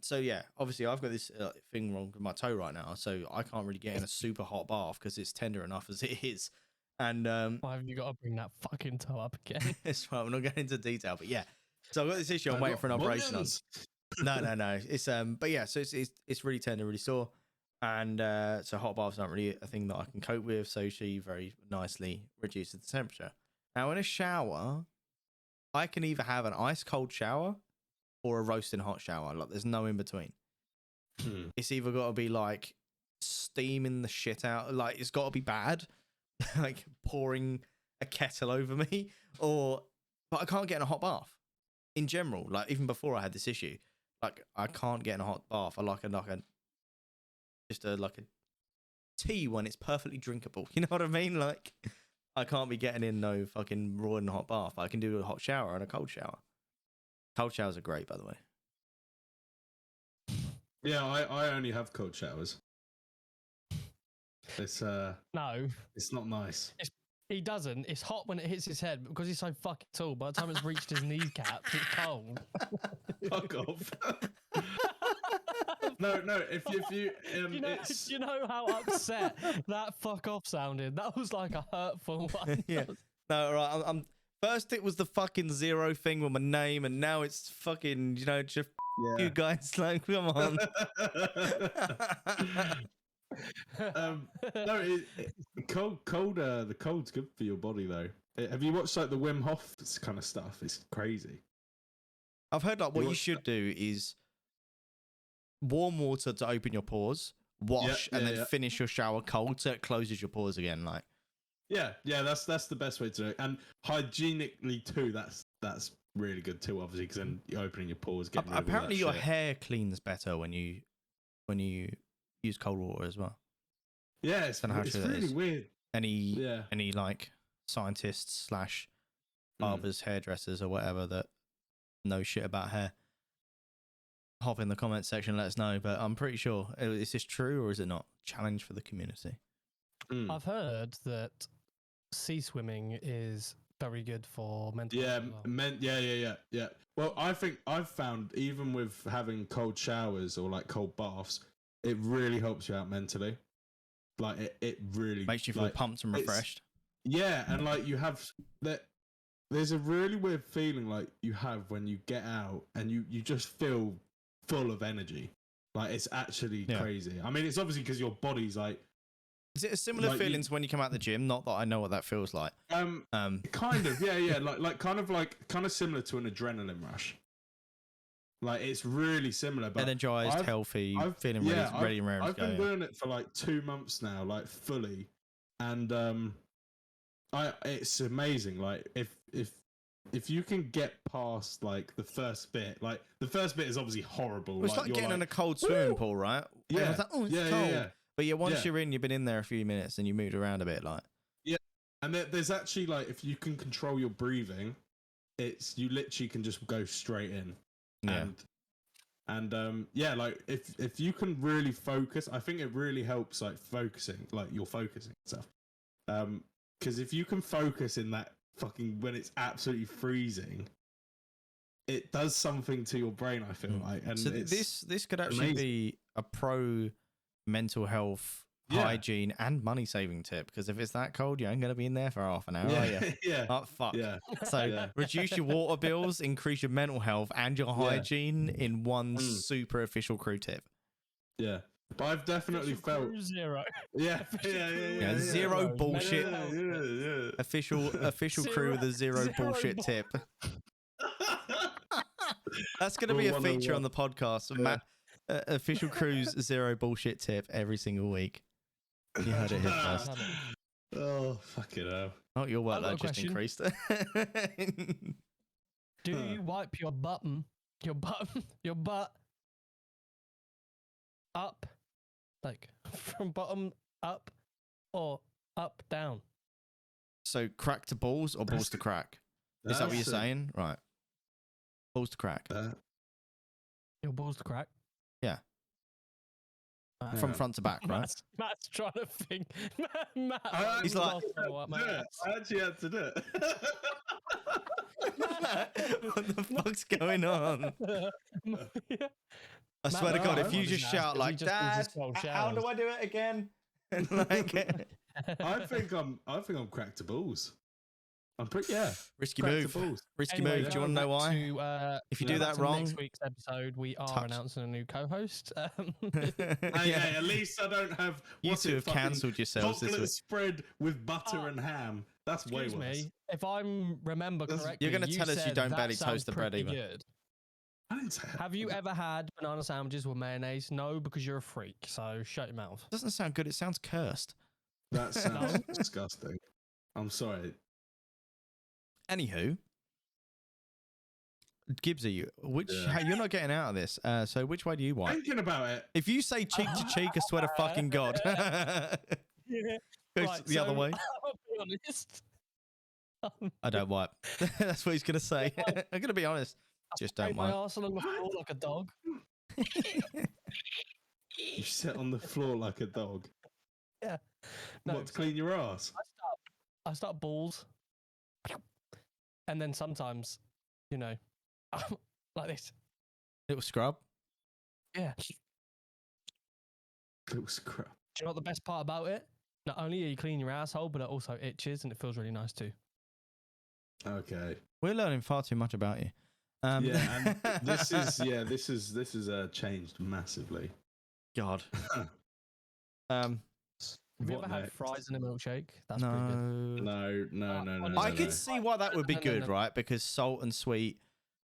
So yeah, obviously I've got this thing wrong with my toe right now, so I can't really get in a super hot bath because it's tender enough as it is. And Why have you got to bring that fucking toe up again? it's right, I'm not going into detail, but yeah. So I've got this issue I'm waiting for an operation on. No. It's but yeah, so it's really tender, really sore. And so hot baths aren't really a thing that I can cope with, so she very nicely reduces the temperature. Now in a shower, I can either have an ice cold shower or a roasting hot shower. Like, there's no in between. It's either got to be like steaming the shit out, like it's got to be bad, like pouring a kettle over me, but I can't get in a hot bath in general. Like, even before I had this issue, like, I can't get in a hot bath. I like a tea when it's perfectly drinkable. You know what I mean? Like, I can't be getting in no fucking raw and hot bath. I can do a hot shower and a cold shower. Cold showers are great, by the way. Yeah, I only have cold showers. It's No, it's not nice. he doesn't. It's hot when it hits his head, but because he's so fucking tall, by the time it's reached his kneecaps, it's cold. Fuck off. No. If you Do you know how upset that fuck off sounded? That was like a hurtful one. Yeah. No, right. I'm first it was the fucking 0 thing with my name, and now it's fucking, just you guys, like, come on. No, the cold's good for your body though. Have you watched like the Wim Hof kind of stuff? It's crazy. I've heard like what you should do is warm water to open your pores, wash, and then finish your shower cold so it closes your pores again. Like, yeah, that's the best way to do it, and hygienically too. That's really good too, obviously, because then you're opening your pores. Apparently, your hair cleans better when you use cold water as well. Yeah, it's really weird. Any like scientists / barbers, hairdressers, or whatever that know shit about hair, hop in the comment section, let us know. But I'm pretty sure, is this true or is it not? Challenge for the community. I've heard that sea swimming is very good for mental health. Yeah. Well, I think I've found, even with having cold showers or like cold baths, it really helps you out mentally. Like, it really makes you feel pumped and refreshed. Yeah, and like you have that. There's a really weird feeling like you have when you get out and you just feel full of energy. Like, it's actually crazy. I mean, it's obviously because your body's like. Is it a similar feeling to when you come out the gym? Not that I know what that feels like. Kind of, yeah. Like kind of similar to an adrenaline rush. Like, it's really similar. But energized, healthy, feeling ready and raring to go. I've been doing it for like 2 months now, like fully, and it's amazing. Like, if you can get past like the first bit, like the first bit is obviously horrible. Well, it's like getting in a cold swimming pool, right? Yeah, it's like, oh, it's cold. Yeah. But yeah, once you're in, you've been in there a few minutes and you moved around a bit, like. Yeah, and there's actually like, if you can control your breathing, it's you literally can just go straight in. Yeah. And yeah, like if you can really focus, I think it really helps like focusing, like you're focusing and stuff. Because if you can focus in that fucking when it's absolutely freezing, it does something to your brain, I feel like. And so this could actually amazing. be a pro mental health, hygiene, and money saving tip. Because if it's that cold, you ain't gonna be in there for half an hour, are you? Yeah. Oh fuck. Yeah. So reduce your water bills, increase your mental health and your hygiene in one super official crew tip. Yeah. But I've definitely felt zero. Yeah. Yeah. Zero bullshit. Yeah. Official crew with a zero bullshit tip. That's going to be a feature on the podcast. Matt, official crew's zero bullshit tip every single week. You heard it here first. Oh, fucking hell. Oh, your I've got workload a just question. increased. Do you wipe your butt up, like from bottom up, or up down? So crack to balls or balls to crack? Is that what you're saying? Right. Balls to crack. Your balls to crack? Yeah. From front to back, right? Matt's trying to think. Matt, He's like, I actually had to do it. what the fuck's going on? I swear to God, if you just shout like, "Dad, how do I do it again?" Like, I think I'm cracked to balls. I'm pretty risky cracked to move. balls. Risky Anyway, move. Do you want to know why? If you do that wrong, next week's episode we are announcing a new co-host. Hey, at least I don't have. You two have cancelled yourselves this chocolate week. spread with butter and ham. That's way worse. Excuse me, if I remember correctly, You're going to tell us you said don't that barely sounds toast the bread pretty either. good. I didn't say that. Have you ever had banana sandwiches with mayonnaise? No, because you're a freak. So shut your mouth. Doesn't sound good. It sounds cursed. That sounds disgusting. I'm sorry. Anywho, Gibbsy, you're not getting out of this. So which way do you wipe? Thinking about it. If you say cheek to cheek, I swear to fucking God. Goes the other way. I'll be honest. I don't wipe. That's what he's going to say. I'm going to be honest. Just don't my wipe. arsehole on the floor like a dog. You sit on the floor like a dog. Yeah. No, What, to clean your ass? I start balls. And then sometimes, like this. Little scrub. Yeah. Little scrub. Do you know what the best part about it? Not only are you cleaning your asshole, but it also itches and it feels really nice too. Okay. We're learning far too much about you. Yeah, and this is changed massively. God. Have you What ever had next? fries in a milkshake? That's pretty good. No. I could see why that would be No. good, right? Because salt and sweet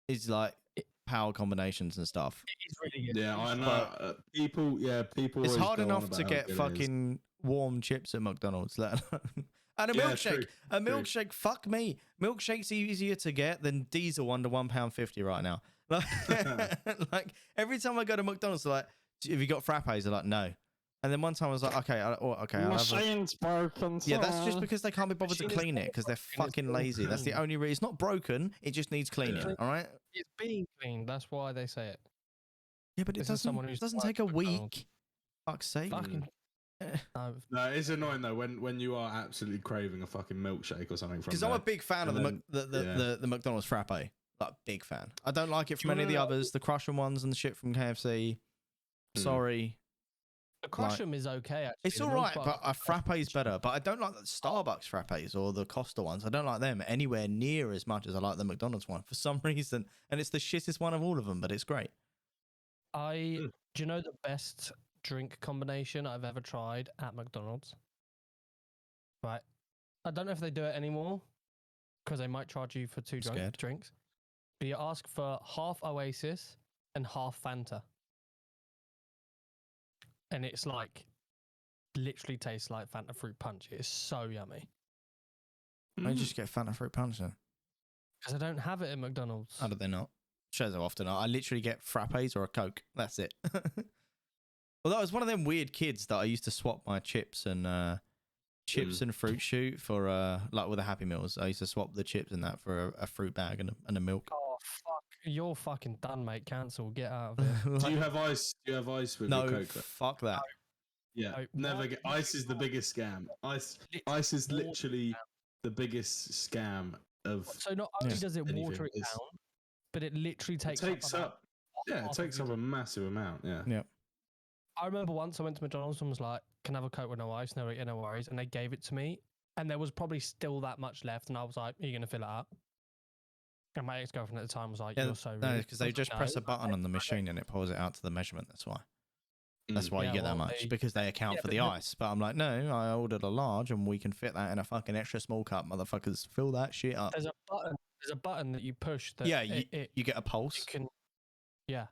is like power combinations and stuff. It is really good. Yeah, I know. People. It's always hard go on enough about to how get good it is. fucking warm chips at McDonald's, let alone. And a Yeah, milkshake. true, A milkshake, fuck me. Milkshake's easier to get than diesel under £1.50 right now. Like, like every time I go to McDonald's, they're like, have you got frappes? They're like, no. And then one time I was like, okay, I'll have Machine's broken. Yeah, that's just because they can't be bothered to Machine is clean it because they're broken, it's fucking lazy. That's the broken. only reason. It's not broken. It just needs cleaning. Yeah. All right. It's being cleaned. That's why they say it. Yeah, but This is someone who's doesn't worked take a at McDonald's. week. Fuck's sake. Fucking. No, No, it's annoying though when you are absolutely craving a fucking milkshake or something from. Because I'm a big fan of And the McDonald's frappe. Like big fan. I don't like it from any of the others. The Crushing ones and the shit from KFC. Sorry. the Crush'em is okay. Actually. It's The all milk right, but bar- a frappe is better. But I don't like the Starbucks frappes or the Costa ones. I don't like them anywhere near as much as I like the McDonald's one for some reason. And it's the shittest one of all of them, but it's great. Do you know the best drink combination I've ever tried at McDonald's? Right. I don't know if they do it anymore because they might charge you for two Scared. drinks. But you ask for half Oasis and half Fanta. And it's like, literally tastes like Fanta fruit punch. It is so yummy. I just get Fanta fruit punch then. Because I don't have it at McDonald's. How do they not? Shows how often. I literally get frappes or a Coke. That's it. Well, that was one of them weird kids that I used to swap my chips and chips and fruit shoot for like with the Happy Meals. I used to swap the chips and that for a fruit bag and a milk. Oh fuck! You're fucking done, mate. Cancel. Get out of here. Do you have ice? Do you have ice with your No, Coke? fuck that. Yeah, No, never what? get. Ice is the biggest scam. Ice is Water literally down. the biggest scam of So not only Yeah. does it anything. water it down, but it literally It takes, takes up. up. Yeah, it half takes of up your- a massive amount. Yeah. Yeah. I remember once I went to McDonald's and was like, "Can I have a Coke with no ice?" No, no worries. And they gave it to me, and there was probably still that much left, and I was like, "Are you gonna fill it up?" And my ex-girlfriend at the time was like, Yeah, "You're so rude." no, because I they was just like, press "No." a button on the machine and it pulls it out to the measurement. That's why. That's Mm. why you Yeah, get that well, much they- because they account yeah, for but the then- ice. But I'm like, no, I ordered a large and we can fit that in a fucking extra small cup, motherfuckers. Fill that shit up. There's a button. There's a button that you push. That Yeah, it you get a you pulse. can. Yeah.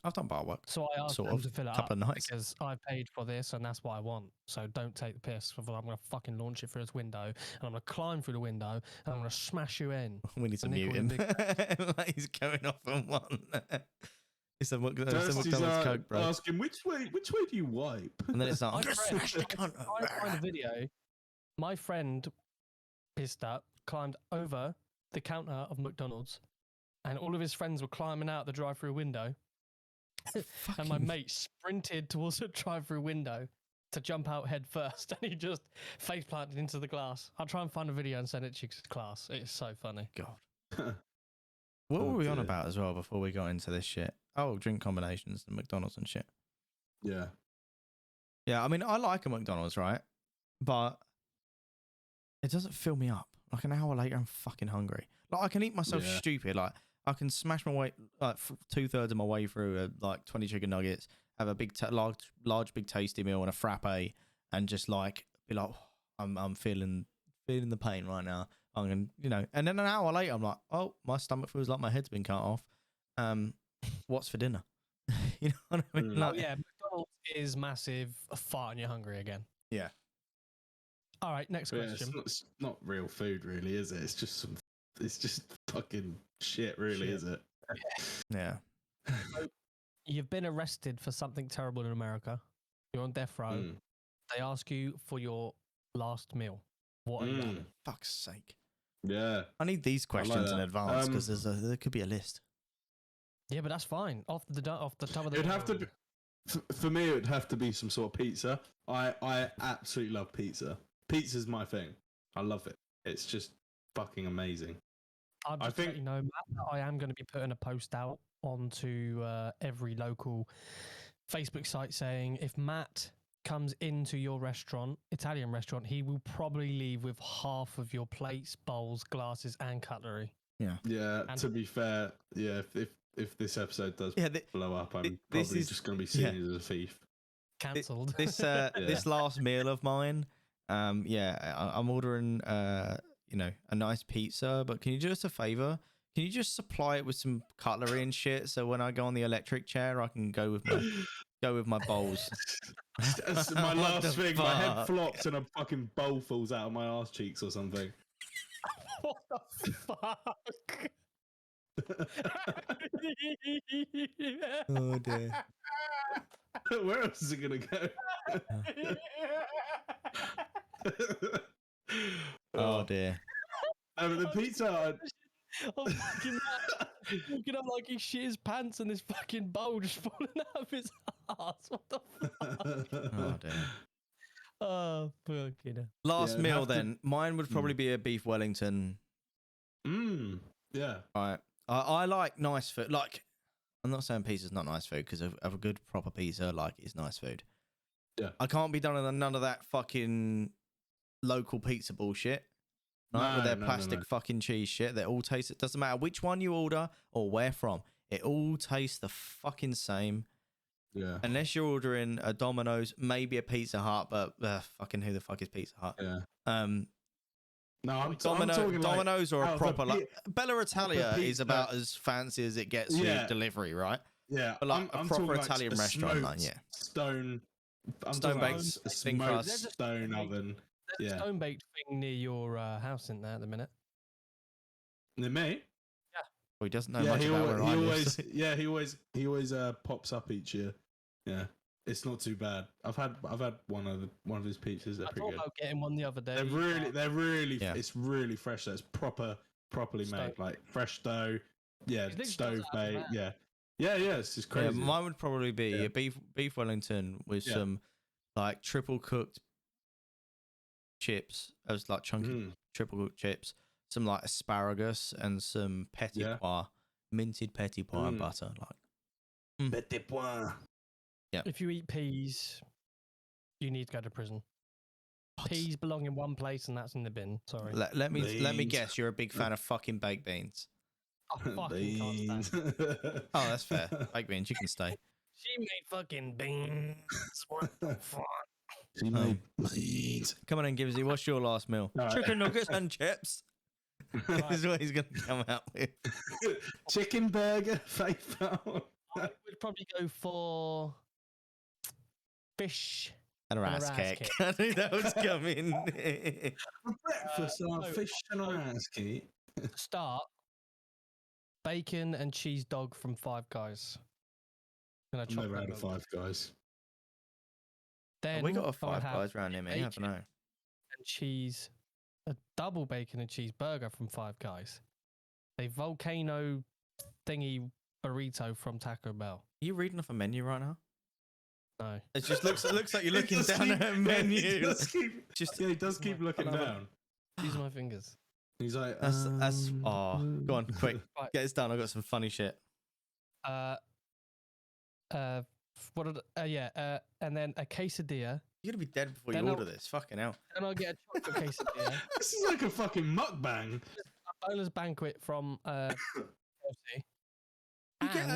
I've done bar work. So I asked Sort them of, to fill it couple up of nights. because I paid for this and that's what I want. So don't take the piss. I'm gonna fucking launch it through this window and I'm gonna climb through the window and I'm gonna smash you in. We need to nickel mute him. and Like he's going off on one. It's a First McDonald's he's Coke, bro. asking which way do you wipe? And then it's like, My I'm gonna friend- smash the cunt. I find a video. My friend pissed up, climbed over the counter of McDonald's, and all of his friends were climbing out the drive-through window. And my mate sprinted towards the drive-through window to jump out head first, and he just face planted into the glass. I'll try and find a video and send it to you 'cause it's class. It's so funny. God. What Oh, were we on dear. about as well before we got into this shit? Oh, drink combinations and McDonald's and shit. Yeah. Yeah, I mean, I like a McDonald's, right? But it doesn't fill me up. Like an hour later, I'm fucking hungry. Like I can eat myself Yeah. stupid. Like I can smash my way, like 2/3 of my way through like 20 chicken nuggets, have a big, large, big tasty meal and a frappe, and just like be like, I'm feeling the pain right now. I'm gonna, and then an hour later, I'm like, oh, my stomach feels like my head's been cut off. What's for dinner? You know what I mean? Mm. Like, Oh yeah, McDonald's is massive. Fart and you're hungry again. Yeah. All right, next Yeah, question. it's not real food, really, is it? It's just fucking shit, really, Shit. is it? Yeah. You've been arrested for something terrible in America. You're on death row. Mm. They ask you for your last meal. What are you Mm. having? Fuck's sake. Yeah. I need these questions in that. advance because there could be a list. Yeah, but that's fine. Off the top of the It'd have to be, for me, it would have to be some sort of pizza. I absolutely love pizza. Pizza's my thing. I love it. It's just fucking amazing. I'll I just think- let you know, Matt, that I am going to be putting a post out onto every local Facebook site saying if Matt comes into your restaurant, Italian restaurant, he will probably leave with half of your plates, bowls, glasses, and cutlery. Yeah. And- To be fair, yeah. If this episode does Yeah, blow up, I'm this probably is- just going to be seen as a thief. Cancelled. this last meal of mine, I'm ordering a nice pizza, but can you do us a favor? Can you just supply it with some cutlery and shit so when I go on the electric chair I can go with my bowls. That's my What last the thing. My head fuck? flops and a fucking bowl falls out of my arse cheeks or something. What the fuck? Oh dear. Where else is it gonna go? Oh dear. No, but the pizza. I'm fucking mad. Looking up like he shit his pants and this fucking bowl just falling out of his ass. What the fuck? Oh dear. Oh, fucking hell. Last Yeah, it'd meal have to- then. Mine would probably be a beef Wellington. Yeah. Right. I like nice food. Like, I'm not saying pizza's not nice food because of a good proper pizza, like, is nice food. Yeah. I can't be done with none of that fucking local pizza bullshit. Right, with their plastic fucking cheese shit. They all taste. It doesn't matter which one you order or where from. It all tastes the fucking same. Yeah. Unless you're ordering a Domino's, maybe a Pizza Hut, but fucking who the fuck is Pizza Hut? Yeah. No, I'm talking like Domino's or out a of proper pi- Bella Italia is pizza. about as fancy as it gets Yeah. with delivery, right? Yeah. But like I'm a proper talking like Italian a restaurant, like, smoked yeah. Stone. I'm Stone talking like baked a thin smoked crust. stone oven. There's Yeah. a stone baked thing near your house in there at the minute. Near me? Well, he doesn't know Yeah, much he about always, where I live. so- he always pops up each year. Yeah. It's not too bad. I've had one of his pizzas. They're I pretty thought good. about getting one the other day. They're really Yeah. It's really fresh. Though. It's properly Stove. made, like fresh dough. Yeah, It literally stove does it out of the baked. van. Yeah. It's just crazy. Yeah, mine would probably be Yeah. a beef Wellington with Yeah. some like triple cooked chips, as like chunky triple cooked chips, some like asparagus and some petit pois, minted petit pois and butter. Like Petit pois. If you eat peas, you need to go to prison. what? Peas belong in one place, and that's in the bin. Sorry. Let me Beans. guess. You're a big fan of fucking baked beans. I fucking can't stand it. Oh, that's fair. Baked beans, you can stay. She made fucking beans. What the fuck? She made beans. Come on in, Gibbsy. What's your last meal? All right. Chicken nuggets and chips. This is what he's going to come out with. Chicken burger, faithful. I would probably go for fish. And a And a ass ass cake. cake. I knew that was coming. For breakfast, no, fish and an ass cake. To start, bacon and cheese dog from Five Guys. And a I've never chocolate had a milk. Five Guys. Then We got a I would Five have Guys round here, man. I don't bacon know. and cheese, a double bacon and cheese burger from Five Guys, a volcano thingy burrito from Taco Bell. Are you reading off a menu right now? No, It just looks like you're looking down at a menu. He does keep looking Another- down. these are my fingers. He's like, That's oh, go on, quick, Right. get this done. I've got some funny shit. What? And then a quesadilla. You're gonna be dead before Then you I'll- order this. Fucking hell. Then I'll get a chocolate quesadilla. This is like a fucking mukbang. A boneless banquet from KFC.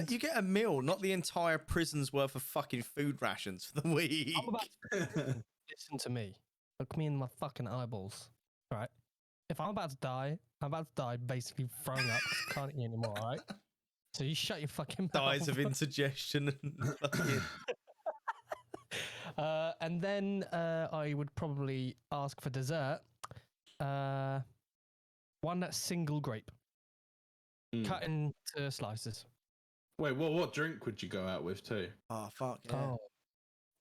You get a meal, not the entire prison's worth of fucking food rations for the week. I'm about to listen to me. Look me in my fucking eyeballs. Right? If I'm about to die, I'm about to die basically throwing up 'cause I can't eat anymore, alright? So you shut your fucking mouth. Dies of indigestion and fucking. And then I would probably ask for dessert. One that's single grape, cut into slices. Wait, what drink would you go out with too? Oh fuck yeah. Oh,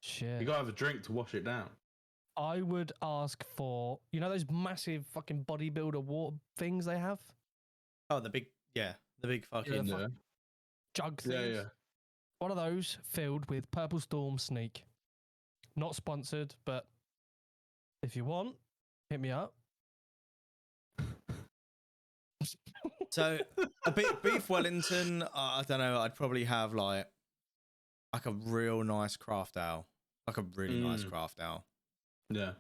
shit. You gotta have a drink to wash it down. I would ask for, you know, those massive fucking bodybuilder water things they have? Oh, the big fucking. Yeah. Jug Yeah, things. yeah. One of those filled with Purple Storm Sneak. Not sponsored, but if you want, hit me up. So a beef Wellington. I don't know. I'd probably have like a real nice craft ale, like a really nice craft ale. Yeah.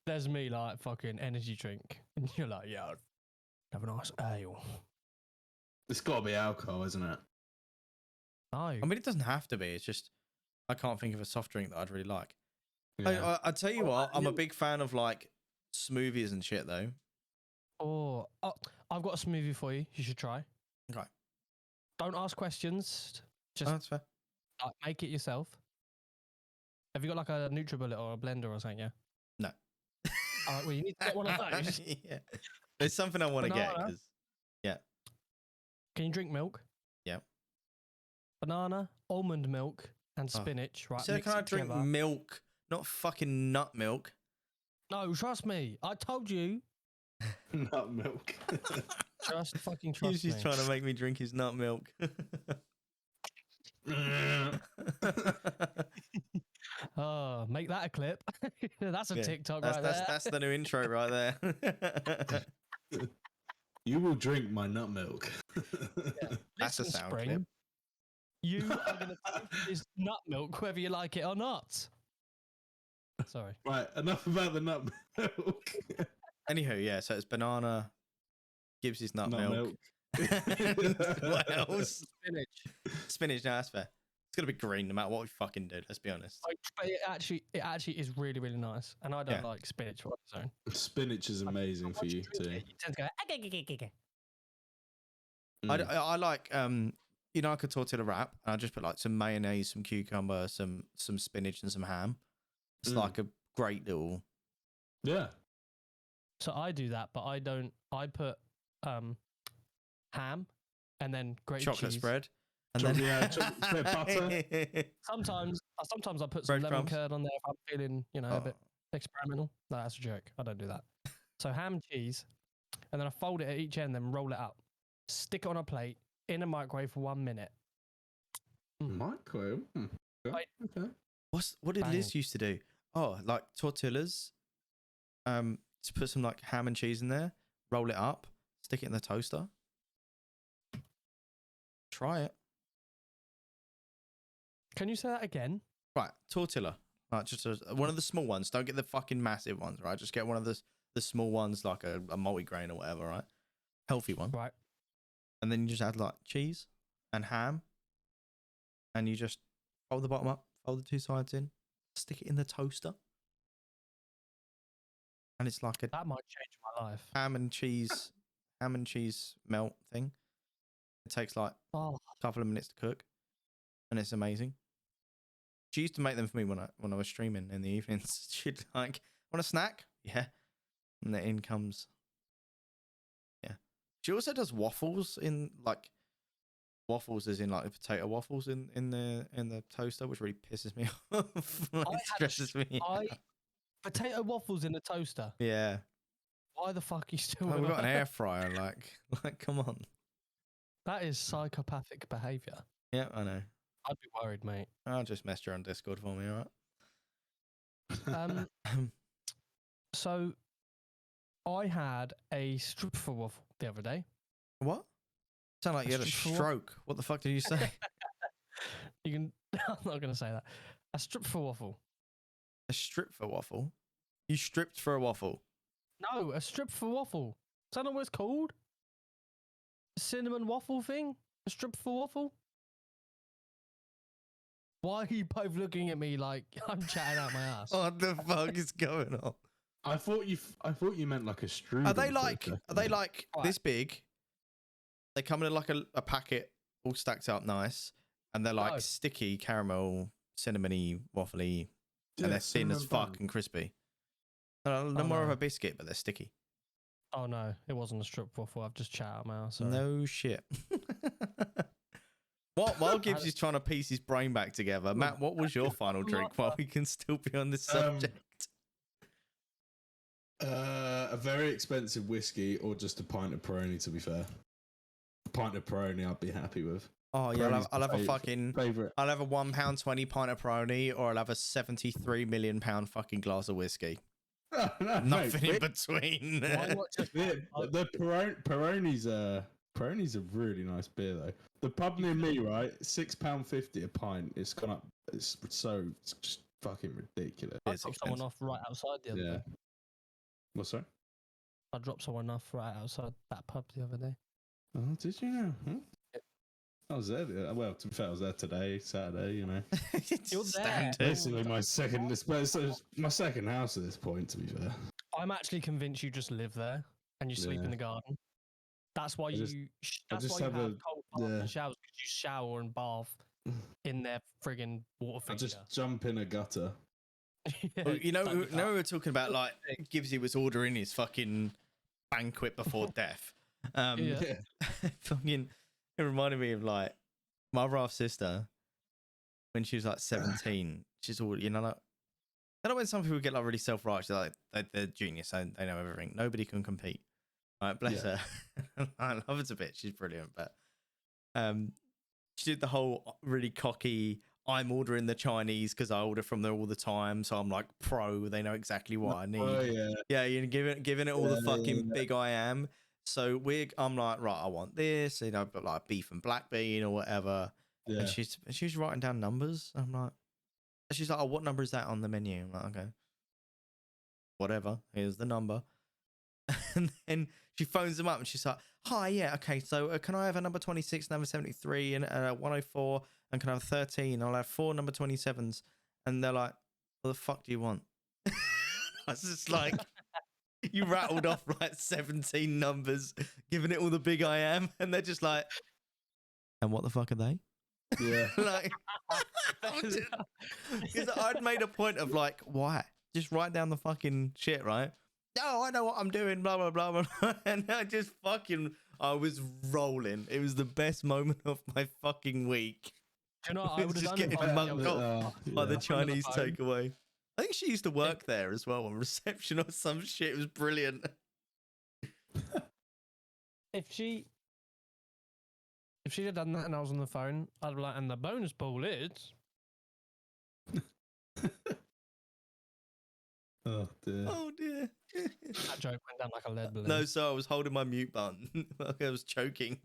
There's me like fucking energy drink. And you're like, yeah, I'd have a nice ale. It's gotta be alcohol, isn't it? No. I mean, it doesn't have to be. It's just I can't think of a soft drink that I'd really like. Yeah. I tell you what, I'm a big fan of like smoothies and shit though. Oh, I've got a smoothie for you. You should try. Okay. Don't ask questions. Just Oh, that's fair. make it yourself. Have you got like a NutriBullet or a blender or something? Yeah. No. All right. Well, you need to get one of those. Yeah. It's something I want to get Banana. because Can you drink milk? Yep. Banana, almond milk, and spinach. Right. so mix can I it drink together. milk, not fucking nut milk? No, trust me. I told you. Nut milk. Just fucking He's trust me. just trying to make me drink his nut milk. Oh, make that a clip. That's a Yeah, TikTok that's, right that's, there. that's the new intro right there. You will drink my nut milk. That's a Listen, sound Spring, clip. You are going to drink this nut milk whether you like it or not. Sorry. Right, enough about the nut milk. Anywho, yeah, so it's banana, gives his nut, Nut milk. What else? Spinach. Spinach, no, that's fair. It's gonna be green no matter what we fucking do, let's be honest. But it actually is really, really nice. And I don't Yeah. like spinach on its own. Spinach is amazing for Once you drink too. it, you tend to go, "Ah, I like you know, like a tortilla wrap, and I just put like some mayonnaise, some cucumber, some spinach, and some ham. It's like a great little. Yeah. So I do that, but I don't. I put ham and then grated Chocolate cheese. spread, And then bit of butter. Sometimes I put some lemon Breadcrumbs. curd on there if I'm feeling, a Oh. bit experimental. No, that's a joke. I don't do that. So ham and cheese, and then I fold it at each end, then roll it up, stick it on a plate in a microwave for 1 minute. Microwave. Okay. What did Bang. Liz used to do? Oh, like tortillas. To put some like ham and cheese in there, roll it up, stick it in the toaster. Try it. Can you say that again? Right, tortilla. Like just one of the small ones. Don't get the fucking massive ones, right? Just get one of the small ones, like a multigrain or whatever, right? Healthy one. Right. And then you just add like cheese and ham, and you just fold the bottom up, fold the two sides in, stick it in the toaster, and it's like a That might change my life. ham and cheese melt thing. It takes like Oh, a couple of minutes to cook, and it's amazing. She used to make them for me when I was streaming in the evenings. She'd like, want a snack? Yeah. And the in comes. Yeah. She also does waffles in like waffles as in like potato waffles in the toaster, which really pisses me off. Like, it stresses me out. Potato waffles in a toaster. Yeah. Why the fuck are you still? We've got an air fryer, like come on. That is psychopathic behaviour. Yeah, I know. I'd be worried, mate. I'll just mess her on Discord for me, alright? So I had a stripper waffle the other day. What? Sound like you had a stripper stroke. What the fuck did you say? You can. I'm not going to say that. A stripper waffle. A strip for waffle? You stripped for a waffle? No, a stripper waffle. Is that not what it's called? A cinnamon waffle thing? A stripper waffle? Why are you both looking at me like I'm chatting out my ass? What the fuck is going on? I thought you meant like a strudel. Are they like Right. this big? They come in like a packet all stacked up nice, and they're like No. sticky caramel, cinnamony, waffly, and they're thin as fuck and crispy. They're more of no. a biscuit, but they're sticky. Oh no, it wasn't a strip waffle. I've just chatted out my ass. Sorry. No shit. While Gibbs is trying to piece his brain back together, Matt, what was your final drink while we can still be on this subject? A very expensive whiskey or just a pint of Peroni, to be fair. A pint of Peroni I'd be happy with. Oh yeah, I'll have a fucking favourite. I'll have a £1.20 pint of Peroni, or I'll have a £73 million fucking glass of whiskey. Nothing in between. Why not just The Peroni's a really nice beer though. The pub near me, right, £6.50 a pint. It's gone up. It's just fucking ridiculous. I It's dropped someone off right outside the other Yeah. day. What's that? I dropped someone off right outside that pub the other day. Oh, did you know? Huh? Yep. I was there. Well, to be fair, I was there today, Saturday. You know, You're there. Standard. basically my second. It's my second house at this point. To be fair, I'm actually convinced you just live there and you sleep Yeah. in the garden. That's why just- That's just why you have have a- cold baths yeah. and showers, because you shower and bath in their friggin' water I feature. just jump in a gutter. Yeah, Well, you know, don't do we were talking about like Gibbsy was ordering his fucking banquet before death. Yeah. Fucking, it reminded me of like my other half sister when she was like 17. She's all, you know, like, I know when some people get like really self-righteous, like they're genius, they know everything. Nobody can compete. Right, bless her. I love her to bits. She's brilliant, but she did the whole really cocky. I'm ordering the Chinese because I order from there all the time, so I'm like pro. They know exactly what I need. Oh yeah. Yeah, you're giving it all the Yeah, fucking yeah. big I am. So I'm like, right, I want this, you know, but like beef and black bean or whatever. Yeah. And she's writing down numbers. I'm like, she's like, oh, what number is that on the menu? I'm like, okay, whatever. Here's the number. And then she phones them up and she's like, hi, yeah, okay, so can I have a number 26, number 73, and 104, and can I have 13? I'll have 4 number 27s. And they're like, what the fuck do you want? I was just like, you rattled off like 17 numbers, giving it all the big I am, and they're just like, and what the fuck are they? Yeah. Like, because I'd made a point of like, why? Just write down the fucking shit, right? No, I know what I'm doing, blah, blah, blah, blah. And I just fucking I was rolling. It was the best moment of my fucking week. Do you know what I would have Just done? getting If I was mugged off by the Chinese takeaway. I think she used to work there as well on reception or some shit. It was brilliant. If she had done that and I was on the phone, I'd be like, and the bonus pool is. Oh dear. Oh dear. That joke went down like a lead balloon. No, so I was holding my mute button. Like I was choking.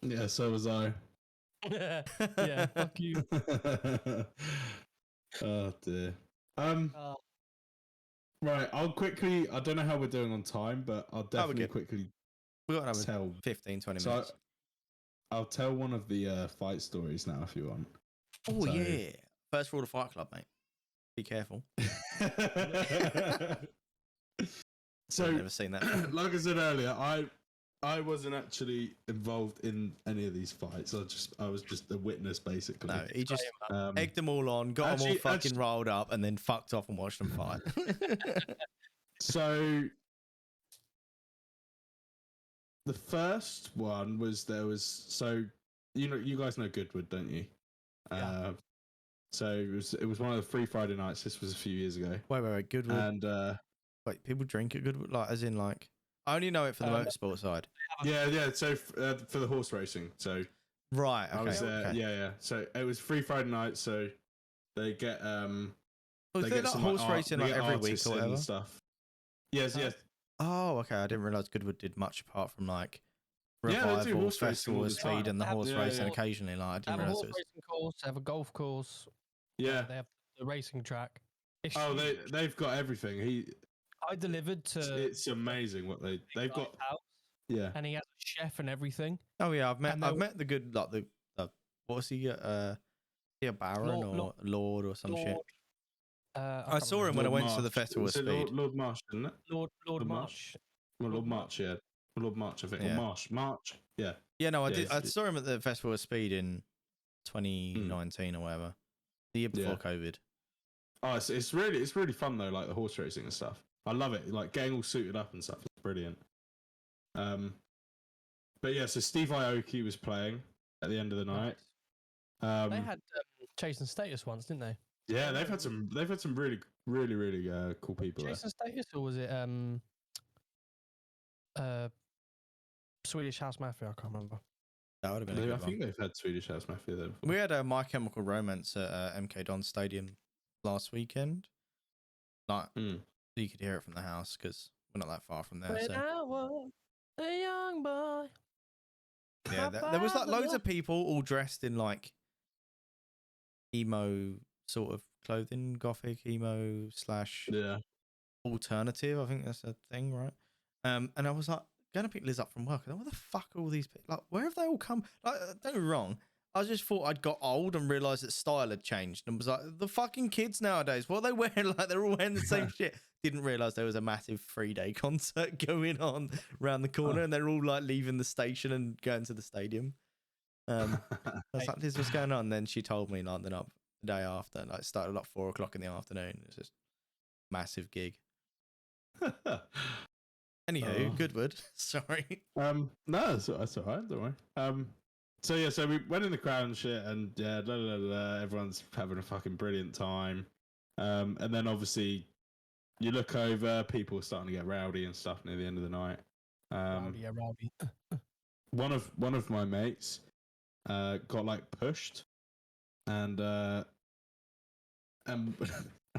Yeah, so was I. Yeah, fuck you. Oh dear. Right, I'll quickly. I don't know how we're doing on time, but I'll definitely quickly We've got another tell 15, 20 minutes. I'll tell one of the fight stories now if you want. Oh yeah. First rule of Fight Club, mate. Be careful. So I've never seen that. Like I said earlier, I wasn't actually involved in any of these fights. I was just a witness, basically. No, he just egged them all on, got them all fucking rolled up, and then fucked off and watched them fight. So the first one was you guys know Goodwood, don't you? Yeah. So it was one of the free Friday nights. This was a few years ago. Wait, Goodwood. And wait, people drink at Goodwood, like as in like. I only know it for the motorsport side. Yeah. So for the horse racing, so right. Okay. I was there. Yeah. So it was free Friday night. So they get Was there like horse racing like every week or whatever? Stuff. Yes. Oh, okay. I didn't realize Goodwood did much apart from like they do revival, horse festival, racing speed, and the horse racing yeah. occasionally. Like I They didn't have a realize horse it was. racing course, they have a golf course. Yeah. They have the racing track. It's they've got everything. I delivered to. It's amazing what they've got. House, yeah. And he has a chef and everything. Oh yeah, I've met the good like the what was he a baron lord or some shit. I saw him when I went to the festival of speed. Lord Marsh, isn't it? Lord Marsh. Well, Lord March, yeah. Lord March, I think. Yeah. Or March. Yeah. Yeah, no, I did. I saw him at the festival of speed in 2019 or whatever, the year before COVID. Oh, it's really fun though, like the horse racing and stuff. I love it, like getting all suited up and stuff. It's brilliant. But yeah, so Steve Aoki was playing at the end of the night. They had Chase and Status once, didn't they? Yeah, they've had some really cool people. Chase and Status, or was it Swedish House Mafia? I can't remember. That would have been. I think they've had Swedish House Mafia though. We had a My Chemical Romance at MK Don Stadium last weekend. Like you could hear it from the house because we're not that far from there. When I was a young boy. Yeah, there was like loads of people all dressed in like emo sort of clothing, gothic emo / alternative. I think that's a thing, right? And I was like going to pick Liz up from work. And what the fuck are all these people? Like, where have they all come? Like, don't get me wrong. I just thought I'd got old and realised that style had changed and was like, the fucking kids nowadays, what are they wearing? Like, they're all wearing the same shit. Didn't realise there was a massive 3-day concert going on around the corner and they're all like leaving the station and going to the stadium. I was like, Liz, what's going on? And then she told me like the day after, like, it started like 4 o'clock in the afternoon. It was just massive gig. Anywho, Goodwood. Sorry. No, that's all right. Don't worry. So we went in the crowd and shit, and everyone's having a fucking brilliant time. And then obviously you look over, people are starting to get rowdy and stuff near the end of the night. Rowdy. One of my mates got like pushed, and a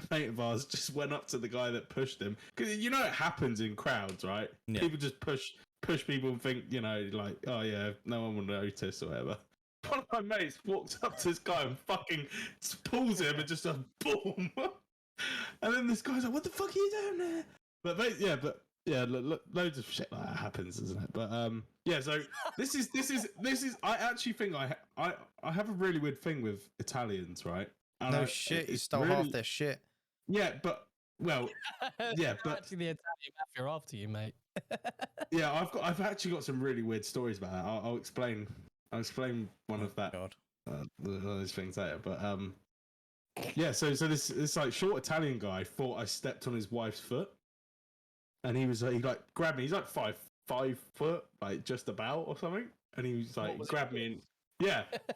mate of ours just went up to the guy that pushed him, because you know it happens in crowds, right? Yeah. People just push people and think, you know, like, oh yeah, no one will notice or whatever. One of my mates walks up to this guy and fucking pulls him and just a boom. And then this guy's like, what the fuck are you doing there? But loads of shit like that happens, isn't it? But yeah, so this is I actually think I have a really weird thing with Italians, right? And no shit, you stole half their shit. Yeah, but yeah, but actually the Italian mafia after you, mate. Yeah, I've actually got some really weird stories about that. I'll explain one of that. God. Those things later, but yeah. So this like short Italian guy thought I stepped on his wife's foot, and he like grabbed me. He's like 5 foot, like just about or something. And he was like, was grabbed me and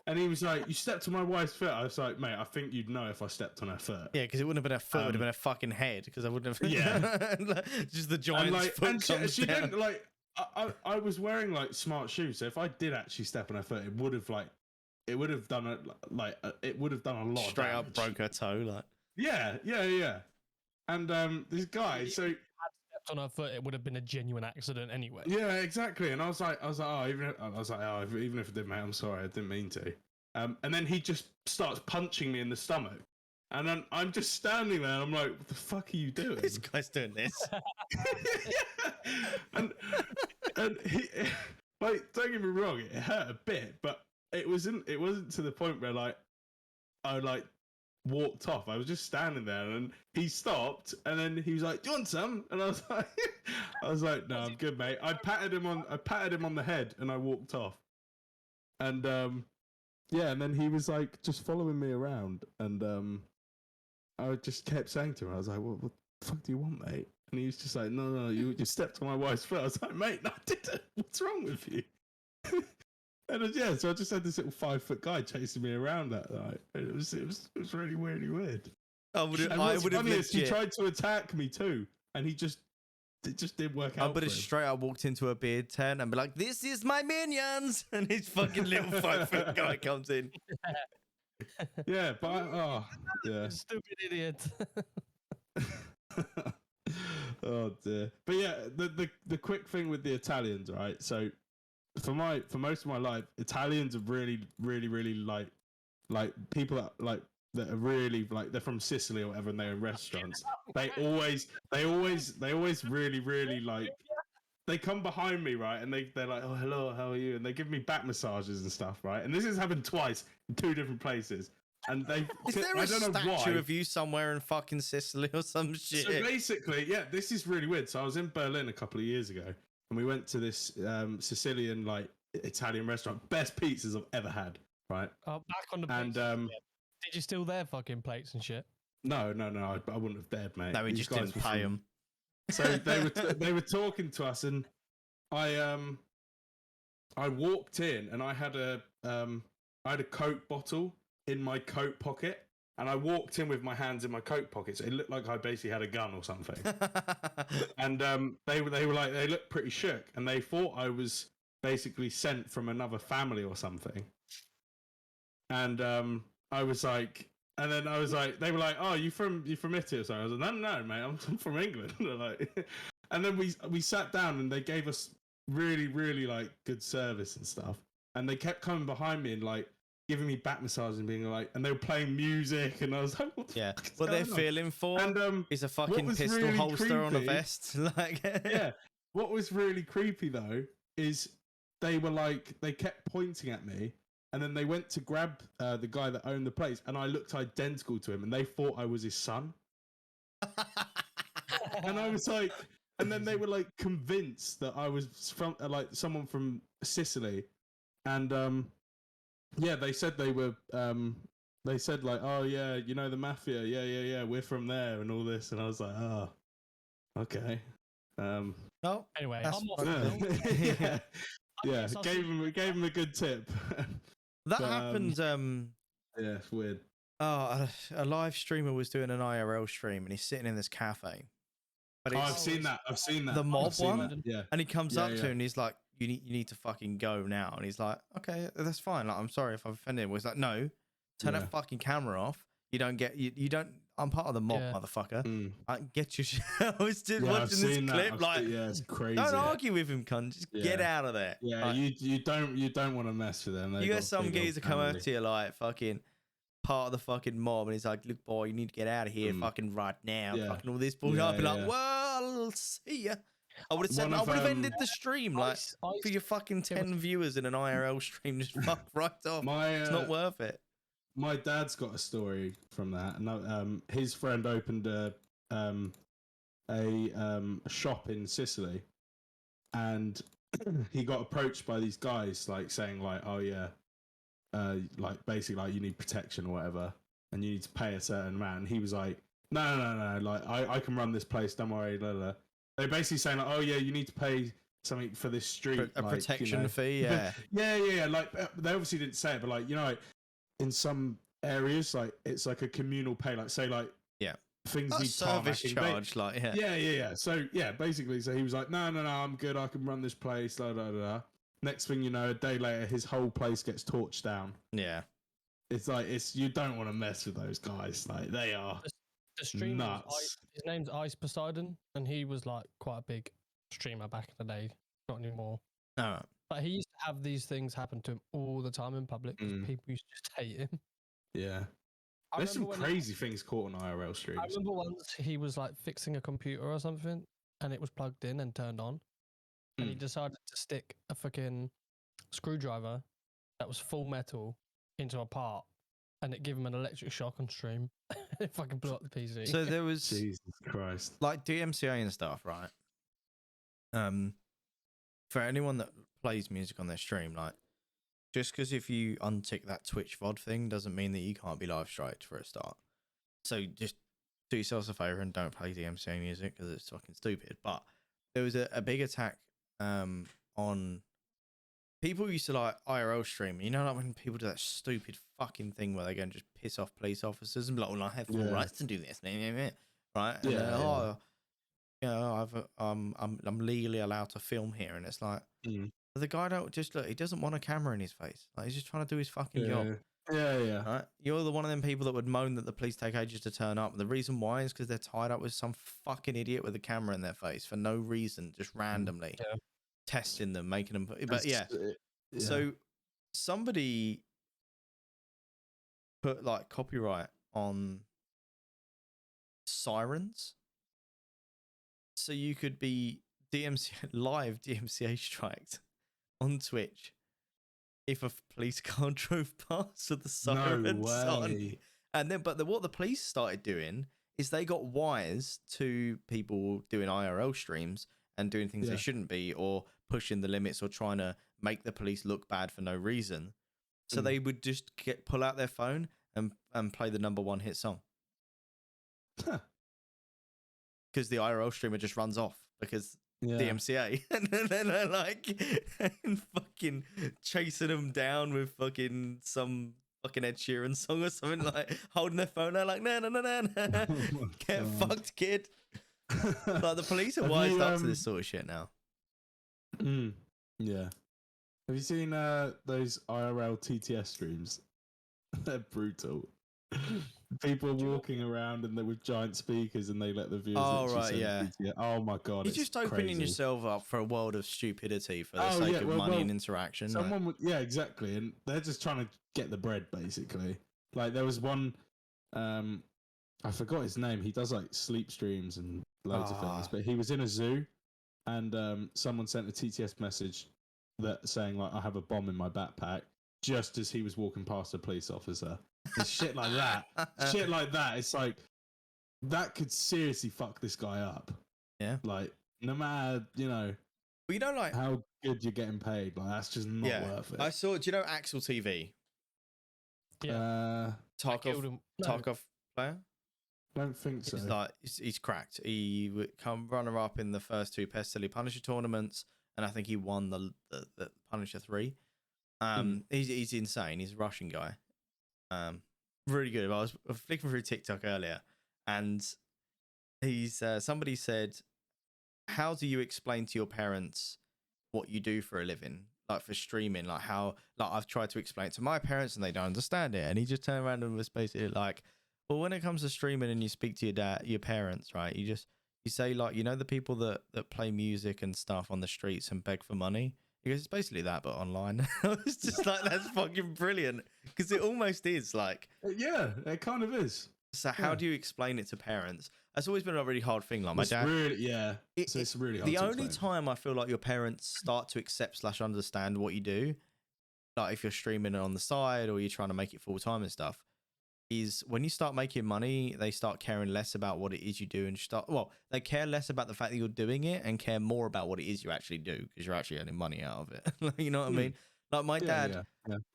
and he was like, "You stepped on my wife's foot." I was like, "Mate, I think you'd know if I stepped on her foot." Yeah, because it wouldn't have been a foot; it would have been a fucking head. Because I wouldn't have. Yeah. Just the giant's foot and comes she down. didn't like. I was wearing like smart shoes, so if I did actually step on her foot, it would have done it would have done a lot. Straight of up broke her toe, like. Yeah. And this guy, so stepped on her foot, it would have been a genuine accident anyway. yeah, exactly. And I was like, even if it did, mate, I'm sorry, I didn't mean to. And then he just starts punching me in the stomach, and then I'm just standing there, and I'm like, what the fuck are you doing? This guy's doing this. and he, like, don't get me wrong, it hurt a bit, but it wasn't to the point where like I like walked off. I was just standing there, and he stopped, and then he was like, "Do you want some?" And I was like, "No, I'm good, mate." I patted him on the head, and I walked off. And and then he was like just following me around, and I just kept saying to him, I was like, "What the fuck do you want, mate?" And he was just like, "No, you just stepped on my wife's foot." I was like, "Mate, no, I didn't. What's wrong with you?" And so I just had this little 5 foot guy chasing me around that night. It was really weird. I would have funniest, he tried to attack me too, and it just didn't work out. I would have straight up walked into a beard tent and be like, "This is my minions," and his fucking little 5 foot guy comes in. Yeah, but Stupid idiot. Oh dear. But yeah, the quick thing with the Italians, right? So for most of my life, Italians are really like people that are really like, they're from Sicily or whatever, and they're in restaurants. They always really like, they come behind me, right, and they're like, "Oh, hello, how are you?" And they give me back massages and stuff, right? And this has happened twice in 2 different places. And Is there a statue of you somewhere in fucking Sicily or some shit? So basically, yeah, this is really weird. So I was in Berlin a couple of years ago, and we went to this Sicilian like Italian restaurant. Best pizzas I've ever had, right? Oh, back on the and did you steal their fucking plates and shit? No, I wouldn't have dared, mate. No, we just didn't pay them. So they were talking to us, and I walked in, and I had a Coke bottle in my coat pocket, and I walked in with my hands in my coat pockets. It looked like I basically had a gun or something. And they were like, they looked pretty shook, and they thought I was basically sent from another family or something. And I was like, they were like, "Oh, you from Italy or something?" I was like, No, mate, I'm from England. Like, and then we sat down, and they gave us really, really like good service and stuff. And they kept coming behind me and like giving me back massages and being like, and they were playing music, and I was like, "What the fuck is what they're going on?" feeling for is a fucking pistol really holster on a creepy, vest. Like, yeah. What was really creepy though is they kept pointing at me, and then they went to grab the guy that owned the place, and I looked identical to him, and they thought I was his son. And I was like, and then they were like convinced that I was from like someone from Sicily, and yeah, they said they were. They said like, "Oh yeah, you know the mafia. Yeah, we're from there and all this." And I was like, "Oh, okay." oh, Anyway, yeah. Gave him a good tip. That happened. Yeah, it's weird. Oh, a live streamer was doing an IRL stream, and he's sitting in this cafe. But I've seen that. The mob one. That. Yeah. And he comes up to him, and he's like, You need to fucking go now." And he's like, "Okay, that's fine. Like, I'm sorry if I've offended him." He's like, "No, turn that fucking camera off. You don't get you don't. I'm part of the mob, motherfucker. I get your shit." I was just watching this clip, it's crazy. Don't argue with him, cunt. Just get out of there. Yeah, like, you don't want to mess with them. You got some geezer come up to you like fucking part of the fucking mob, and he's like, "Look, boy, you need to get out of here, fucking right now." Fucking all this bullshit. I'd be like, "Well, I'll see ya." I would have said, I would have ended the stream like for your fucking 10 viewers in an IRL stream. Just fuck right off. It's not worth it. My dad's got a story from that, and his friend opened a shop in Sicily, and he got approached by these guys, like saying like, "Oh yeah, like basically like you need protection or whatever, and you need to pay a certain amount." And he was like, "No, like I can run this place. Don't worry." Blah, blah. They're basically saying like, "Oh yeah, you need to pay something for this street, A like, protection fee, yeah. yeah. Like they obviously didn't say it, but like in some areas, like it's like a communal pay. Like say like things need service tarmacking. charge, like Yeah. So basically, so he was like, no, I'm good. I can run this place. Da, da, da. Next thing you know, a day later, his whole place gets torched down. Yeah. It's like you don't want to mess with those guys. Like they are the streamer nuts. his name's Ice Poseidon, and he was like quite a big streamer back in the day. Not anymore. Oh. But he used to have these things happen to him all the time in public because people used to just hate him. Yeah. There's some crazy things caught on IRL streams. I remember once he was like fixing a computer or something, and it was plugged in and turned on, and he decided to stick a fucking screwdriver that was full metal into a part, and it gave him an electric shock on stream. It fucking blew up the PC. So there was Jesus Christ, like DMCA and stuff, right? For anyone that plays music on their stream, like just because if you untick that Twitch VOD thing doesn't mean that you can't be live striked for a start. So just do yourselves a favor and don't play DMCA music because it's fucking stupid. But there was a big attack on people who used to like IRL stream. You know, like when people do that stupid fucking thing where they go and just piss off police officers and be like, well, I have full rights to do this, right? And oh, you know, I'm legally allowed to film here, and it's like the guy don't just look. He doesn't want a camera in his face. Like he's just trying to do his fucking job. Yeah. Right? You're the one of them people that would moan that the police take ages to turn up. And the reason why is because they're tied up with some fucking idiot with a camera in their face for no reason, just randomly testing them, making them. But so somebody put like copyright on sirens. So you could be live DMCA striked on Twitch if a police car drove past with the sirens on. And then, what the police started doing is they got wires to people doing IRL streams and doing things they shouldn't be, or pushing the limits, or trying to make the police look bad for no reason. So they would just pull out their phone and play the #1 hit song. Because the IRL streamer just runs off because DMCA, and then they're like fucking chasing them down with fucking some fucking Ed Sheeran song or something, like holding their phone out like no, get fucked, kid. Like the police are wised up to this sort of shit now. Yeah. Have you seen those IRL TTS streams? They're brutal. People are walking around and they're with giant speakers and they let the viewers. Oh right, yeah. Oh my god, you're just opening yourself up for a world of stupidity for the sake of money and interaction. Someone would, exactly, and they're just trying to get the bread basically. Like there was one, I forgot his name. He does like sleep streams and loads of things, but he was in a zoo, and someone sent a TTS message that saying like I have a bomb in my backpack, just as he was walking past a police officer. And shit like that. It's like that could seriously fuck this guy up. Yeah. Like no matter, like how good you're getting paid, like that's just not worth it. I saw. Do you know Axel TV? Yeah. Tarkov player. I don't think so. He's cracked. He would come runner up in the first 2 Pest Silly Punisher tournaments, and I think he won the Punisher 3. He's insane. He's a Russian guy. Really good. I was flicking through TikTok earlier, and he's somebody said, "How do you explain to your parents what you do for a living, like for streaming? Like how, like I've tried to explain it to my parents and they don't understand it." And he just turned around and was basically like, "Well, when it comes to streaming and you speak to your parents, right? You say like, the people that play music and stuff on the streets and beg for money." He goes, "It's basically that, but online." It's just like, that's fucking brilliant, because it almost is like. Yeah, it kind of is. So how do you explain it to parents? That's always been a really hard thing. Like my dad. It's really hard. The only time I feel like your parents start to accept / understand what you do, like if you're streaming it on the side or you're trying to make it full time and stuff, is when you start making money, they start caring less about what it is you do, and they care less about the fact that you're doing it and care more about what it is you actually do, because you're actually earning money out of it. You know what I mean? Like my dad,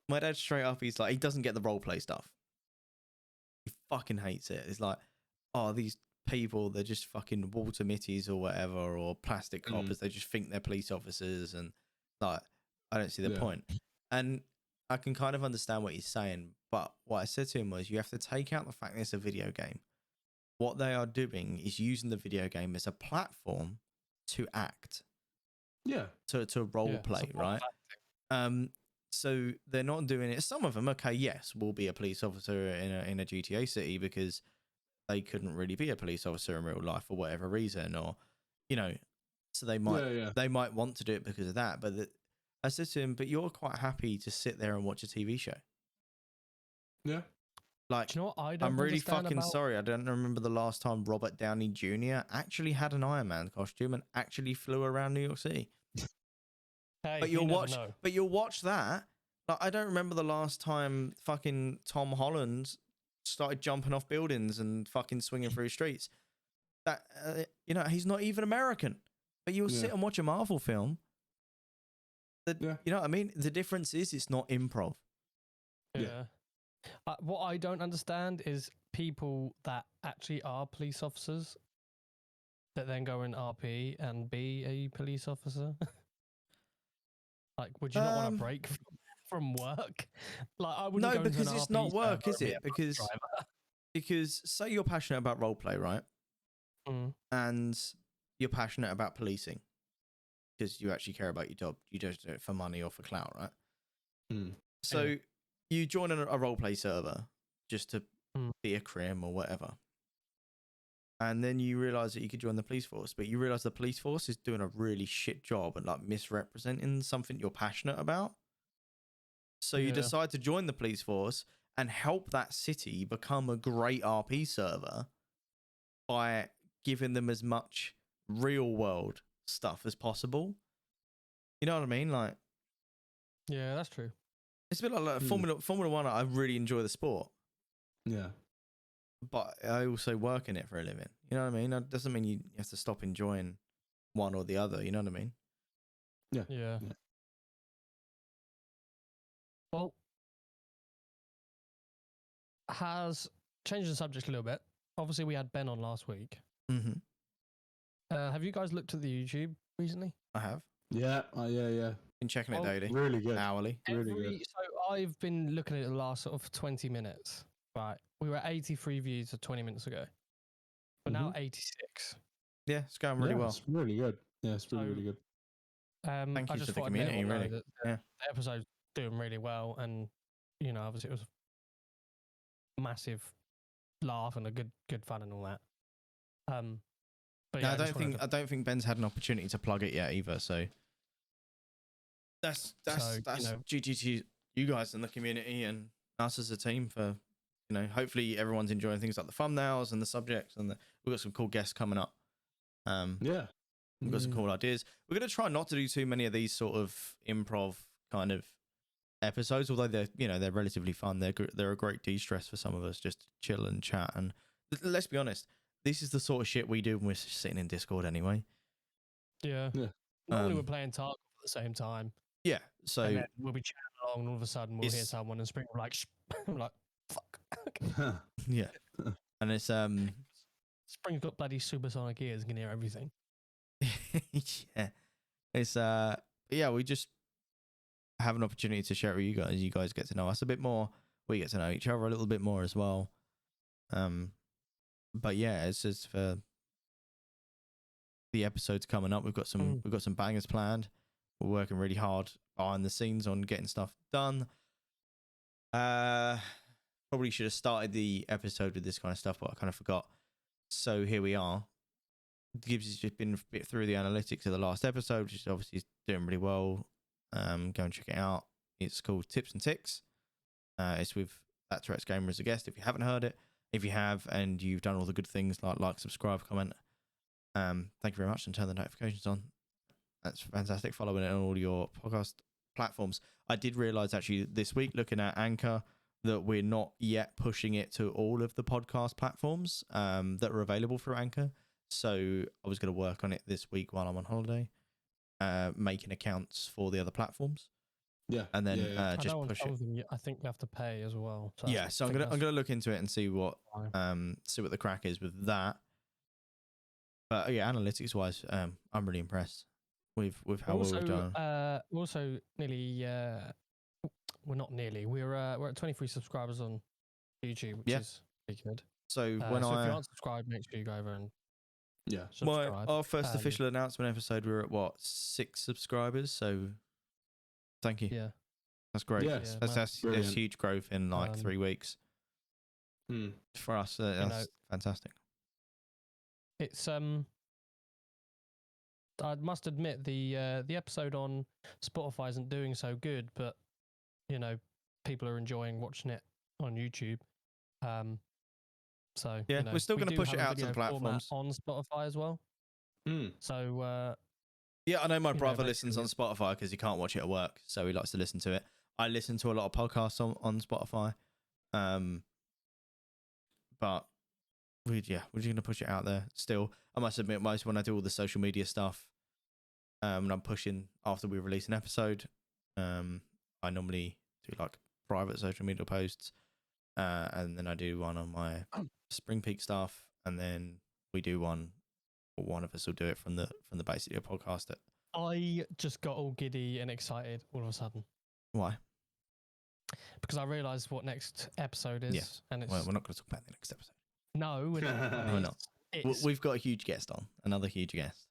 my dad straight up, he doesn't get the role play stuff. He fucking hates it. It's like, oh, these people, they're just fucking water mitties or whatever, or plastic coppers. They just think they're police officers, and like, I don't see the point. And I can kind of understand what he's saying, but what I said to him was, you have to take out the fact that it's a video game. What they are doing is using the video game as a platform to act. Yeah. To role play, right? So they're not doing it. Some of them, okay, yes, will be a police officer in a GTA city because they couldn't really be a police officer in real life for whatever reason, or so they might want to do it because of that. But I said to him, but you're quite happy to sit there and watch a TV show. Yeah. Like, do you know what I'm really fucking sorry. I don't remember the last time Robert Downey Jr. actually had an Iron Man costume and actually flew around New York City. Hey, but you'll watch that. Like, I don't remember the last time fucking Tom Holland started jumping off buildings and fucking swinging through streets. That he's not even American. But you'll sit and watch a Marvel film. You know what I mean? The difference is it's not improv. Yeah. What I don't understand is people that actually are police officers that then go in RP and be a police officer. Like, would you not want to break from work? Like, I wouldn't. No, because it's not work, is it? Because say you're passionate about roleplay, right? And you're passionate about policing because you actually care about your job. You don't do it for money or for clout, right? So you join a roleplay server just to be a crim or whatever. And then you realize that you could join the police force, but you realize the police force is doing a really shit job and like misrepresenting something you're passionate about. So you decide to join the police force and help that city become a great RP server by giving them as much real world stuff as possible. You know what I mean? Like, yeah, that's true. It's a bit like Formula One. I really enjoy the sport. Yeah. But I also work in it for a living. You know what I mean? That doesn't mean you have to stop enjoying one or the other. You know what I mean? Yeah. Well, has changed the subject a little bit. Obviously, we had Ben on last week. Mm-hmm. Have you guys looked at the YouTube recently? I have. Yeah. Yeah. Been checking it daily. Really good. Hourly. Really good. So I've been looking at it the last sort of 20 minutes. Right. We were 83 views 20 minutes ago. We're now 86. Yeah, it's going really well. It's really good. Yeah, it's really good. Thank you to the community, really. The episode's doing really well, and obviously it was a massive laugh and a good fun and all that. But yeah, I don't think Ben's had an opportunity to plug it yet either. So that's GG to you guys in the community and us as a team for hopefully everyone's enjoying things like the thumbnails and the subjects, and we've got some cool guests coming up. We've got some cool ideas. We're going to try not to do too many of these sort of improv kind of episodes, although they're relatively fun. They're a great de-stress for some of us, just to chill and chat. And let's be honest, this is the sort of shit we do when we're sitting in Discord anyway. Yeah. Normally we're playing Tarkov at the same time. Yeah. So and then we'll be chatting along, and all of a sudden we'll hear someone and Spring like, I'm like, fuck. Yeah. And it's Spring's got bloody supersonic ears and can hear everything. Yeah. It's we just have an opportunity to share it with you guys. You guys get to know us a bit more. We get to know each other a little bit more as well. But yeah, it's just for the episodes coming up. We've got some bangers planned. We're working really hard behind the scenes on getting stuff done. Probably should have started the episode with this kind of stuff, but I kind of forgot. So here we are. Gibbs has just been a bit through the analytics of the last episode, which is obviously doing really well. Go and check it out. It's called Tips and Ticks. It's with That Tourette's Gamer as a guest. If you haven't heard it, if you have and you've done all the good things like, subscribe, comment, thank you very much, and turn the notifications on. That's fantastic. Following it on all your podcast platforms. I did realize actually this week, looking at Anchor, that we're not yet pushing it to all of the podcast platforms that are available through Anchor. So I was going to work on it this week while I'm on holiday, making accounts for the other platforms. Yeah, and then just push it. I think you have to pay as well. So I'm gonna look into it and see what the crack is with that. But yeah, analytics wise, I'm really impressed with how well we've done. We're also nearly. We're not nearly. We're at 23 subscribers on YouTube, which is pretty good. So So if you aren't subscribed, make sure you go over and subscribe. Our first official announcement episode, we were at what, 6 subscribers. So thank you. Yeah, that's great. Yes. That's huge growth in like 3 weeks. For us, that's fantastic. It's I must admit the episode on Spotify isn't doing so good, but people are enjoying watching it on YouTube. So yeah, we're still going to push it out to the platforms on Spotify as well. So yeah, I know my brother listens on Spotify because he can't watch it at work, so he likes to listen to it. I listen to a lot of podcasts on Spotify, but we're just going to push it out there. Still, I must admit, most when I do all the social media stuff, and I'm pushing after we release an episode, I normally do like private social media posts, and then I do one on my Spring Peak stuff, and then we do one. Or one of us will do it from the basically a podcast. I just got all giddy and excited all of a sudden. Why? Because I realised what next episode is. Yes. And it's... Well, we're not going to talk about the next episode. No, we're not. We're not. We've got a huge guest on. Another huge guest.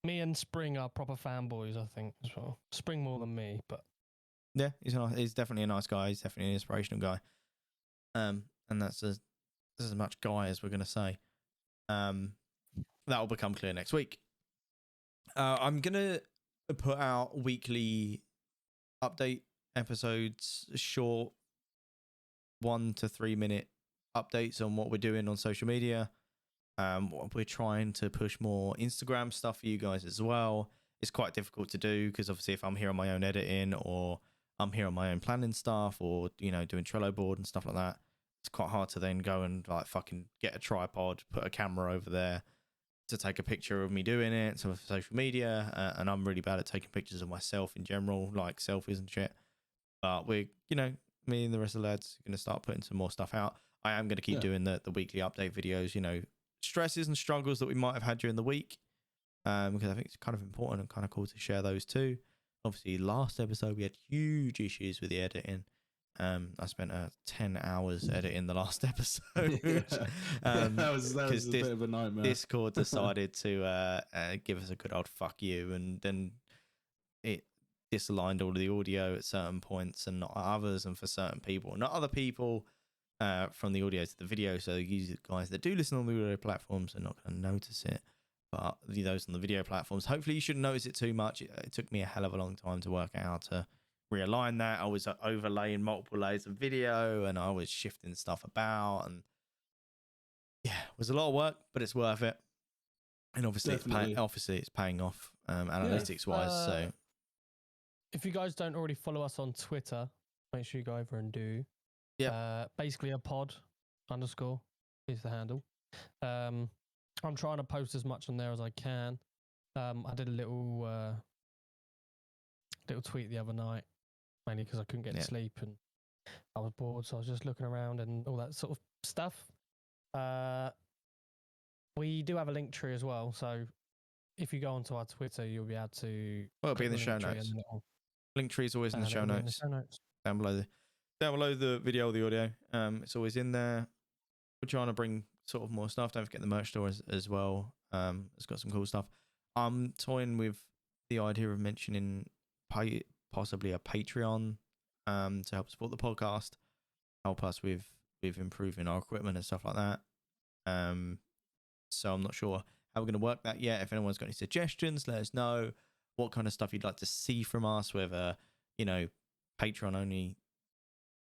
Me and Spring are proper fanboys, I think, as well. Spring more than me, but... Yeah, he's definitely a nice guy. He's definitely an inspirational guy. And that's as much guy as we're going to say. That will become clear next week. I'm going to put out weekly update episodes, short 1 to 3 minute updates on what we're doing on social media. We're trying to push more Instagram stuff for you guys as well. It's quite difficult to do because obviously if I'm here on my own editing or I'm here on my own planning stuff or, doing Trello board and stuff like that, it's quite hard to then go and like fucking get a tripod, put a camera over there to take a picture of me doing it, so for social media, and I'm really bad at taking pictures of myself in general, like selfies and shit. But we're, me and the rest of the lads are going to start putting some more stuff out. I am going to keep doing the weekly update videos, stresses and struggles that we might have had during the week, because I think it's kind of important and kind of cool to share those too. Obviously, last episode we had huge issues with the editing. I spent 10 hours editing the last episode. That was a bit of a nightmare. Discord decided to give us a good old fuck you, and then it disaligned all of the audio at certain points and not others, and for certain people, not other people, from the audio to the video. So you guys that do listen on the audio platforms are not going to notice it, but those on the video platforms, hopefully you shouldn't notice it too much. It took me a hell of a long time to work out how to realign that. I was overlaying multiple layers of video and I was shifting stuff about, and yeah, it was a lot of work, but it's worth it. And obviously it's paying off analytics wise. So if you guys don't already follow us on Twitter, make sure you go over and do. Basically a pod _ is the handle. I'm trying to post as much on there as I can. I did a little tweet the other night, mainly because I couldn't get to sleep and I was bored, so I was just looking around and all that sort of stuff. We do have a link tree as well, so if you go onto our Twitter, you'll be able to. Well, it'll be in the show notes. Link tree is always in the show notes. Down below the video or the audio. It's always in there. We're trying to bring sort of more stuff. Don't forget the merch store as well. It's got some cool stuff. I'm toying with the idea of mentioning possibly a Patreon to help support the podcast, help us with improving our equipment and stuff like that. So I'm not sure how we're going to work that yet. If anyone's got any suggestions, let us know what kind of stuff you'd like to see from us, whether Patreon only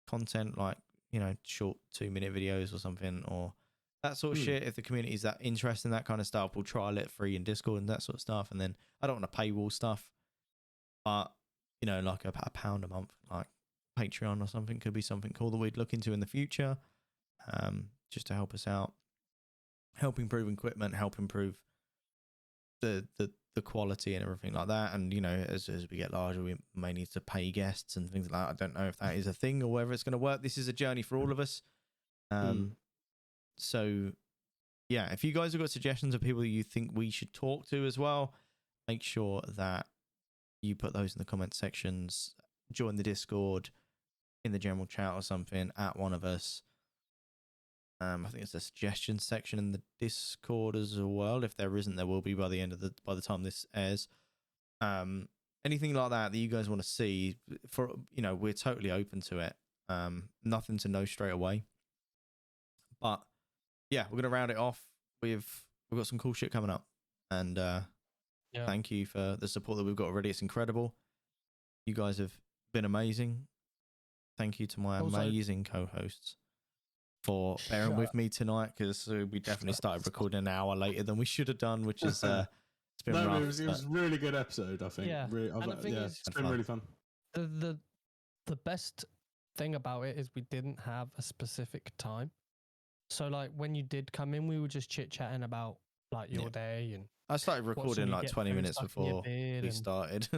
content, like short 2-minute videos or something, or that sort of shit. If the community is that interested in that kind of stuff, we'll trial it free in Discord and that sort of stuff. And then I don't want to paywall stuff, but like a £1 a month, like Patreon or something, could be something cool that we'd look into in the future, just to help us out, help improve equipment, help improve the quality and everything like that. And as we get larger, we may need to pay guests and things like that. I don't know if that is a thing or whether it's going to work. This is a journey for all of us. So yeah, if you guys have got suggestions of people you think we should talk to as well, make sure that you put those in the comment sections. Join the Discord in the general chat or something at one of us. I think it's a suggestion section in the Discord as well. If there isn't, there will be by the time this airs. Anything like that you guys want to see, for we're totally open to it. Nothing to know straight away, but yeah, we're gonna round it off we've got some cool shit coming up, and thank you for the support that we've got already. It's incredible. You guys have been amazing. Thank you to my amazing co-hosts for bearing with me tonight, because we definitely started recording an hour later than we should have done, which is it's been rough. It was a really good episode, I think. Yeah, really, it's been really fun. The best thing about it is we didn't have a specific time. So like when you did come in, we were just chit chatting about like your day, and I started recording like 20 minutes before we started.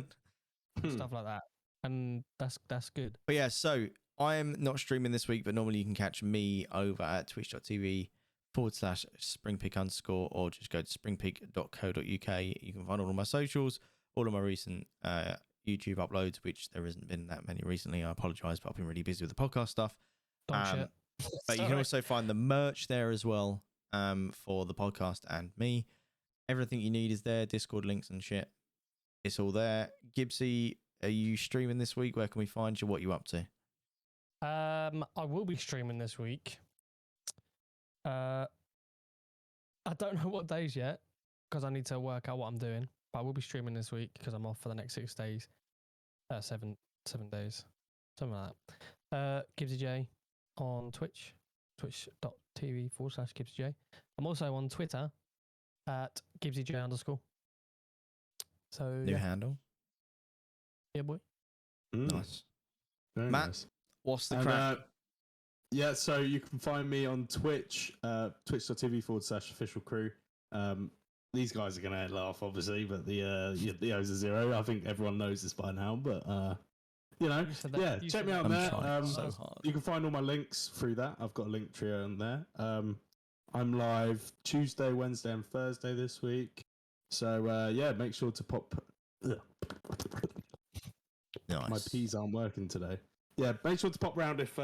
Stuff like that, and that's good. But yeah, so I'm not streaming this week, but normally you can catch me over at twitch.tv/springpeak_, or just go to springpeak.co.uk. You can find all of my socials, all of my recent YouTube uploads, which there hasn't been that many recently. I apologize, but I've been really busy with the podcast stuff. But you can also find the merch there as well, for the podcast and me. Everything you need is there. Discord links and shit. It's all there. Gibbsy, are you streaming this week? Where can we find you? What are you up to? I will be streaming this week. I don't know what days yet, because I need to work out what I'm doing. But I will be streaming this week because I'm off for the next 6 days. 7 days. Something like that. Gibbsy J on Twitch. Twitch.tv/GibbsyJ. I'm also on Twitter at GibbsyJ_. So New handle. Yeah, boy. Nice. Very Matt, nice. what's the crack? Yeah, so you can find me on Twitch, twitch.tv/official crew. These guys are going to laugh, obviously, but the O's are 0. I think everyone knows this by now, but check me out on there. So hard. You can find all my links through that. I've got a link tree on there. I'm live Tuesday, Wednesday, and Thursday this week. So make sure to pop. Nice. My P's aren't working today. Yeah, make sure to pop round if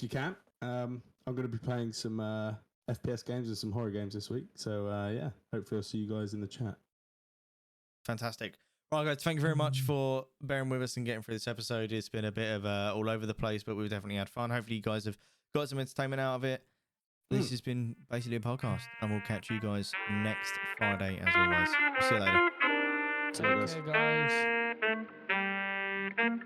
you can. I'm going to be playing some FPS games and some horror games this week. So hopefully I'll see you guys in the chat. Fantastic. Right, guys, thank you very much for bearing with us and getting through this episode. It's been a bit of all over the place, but we've definitely had fun. Hopefully you guys have got some entertainment out of it. This has been basically a podcast, and we'll catch you guys next Friday as always. See you later. Take care, guys.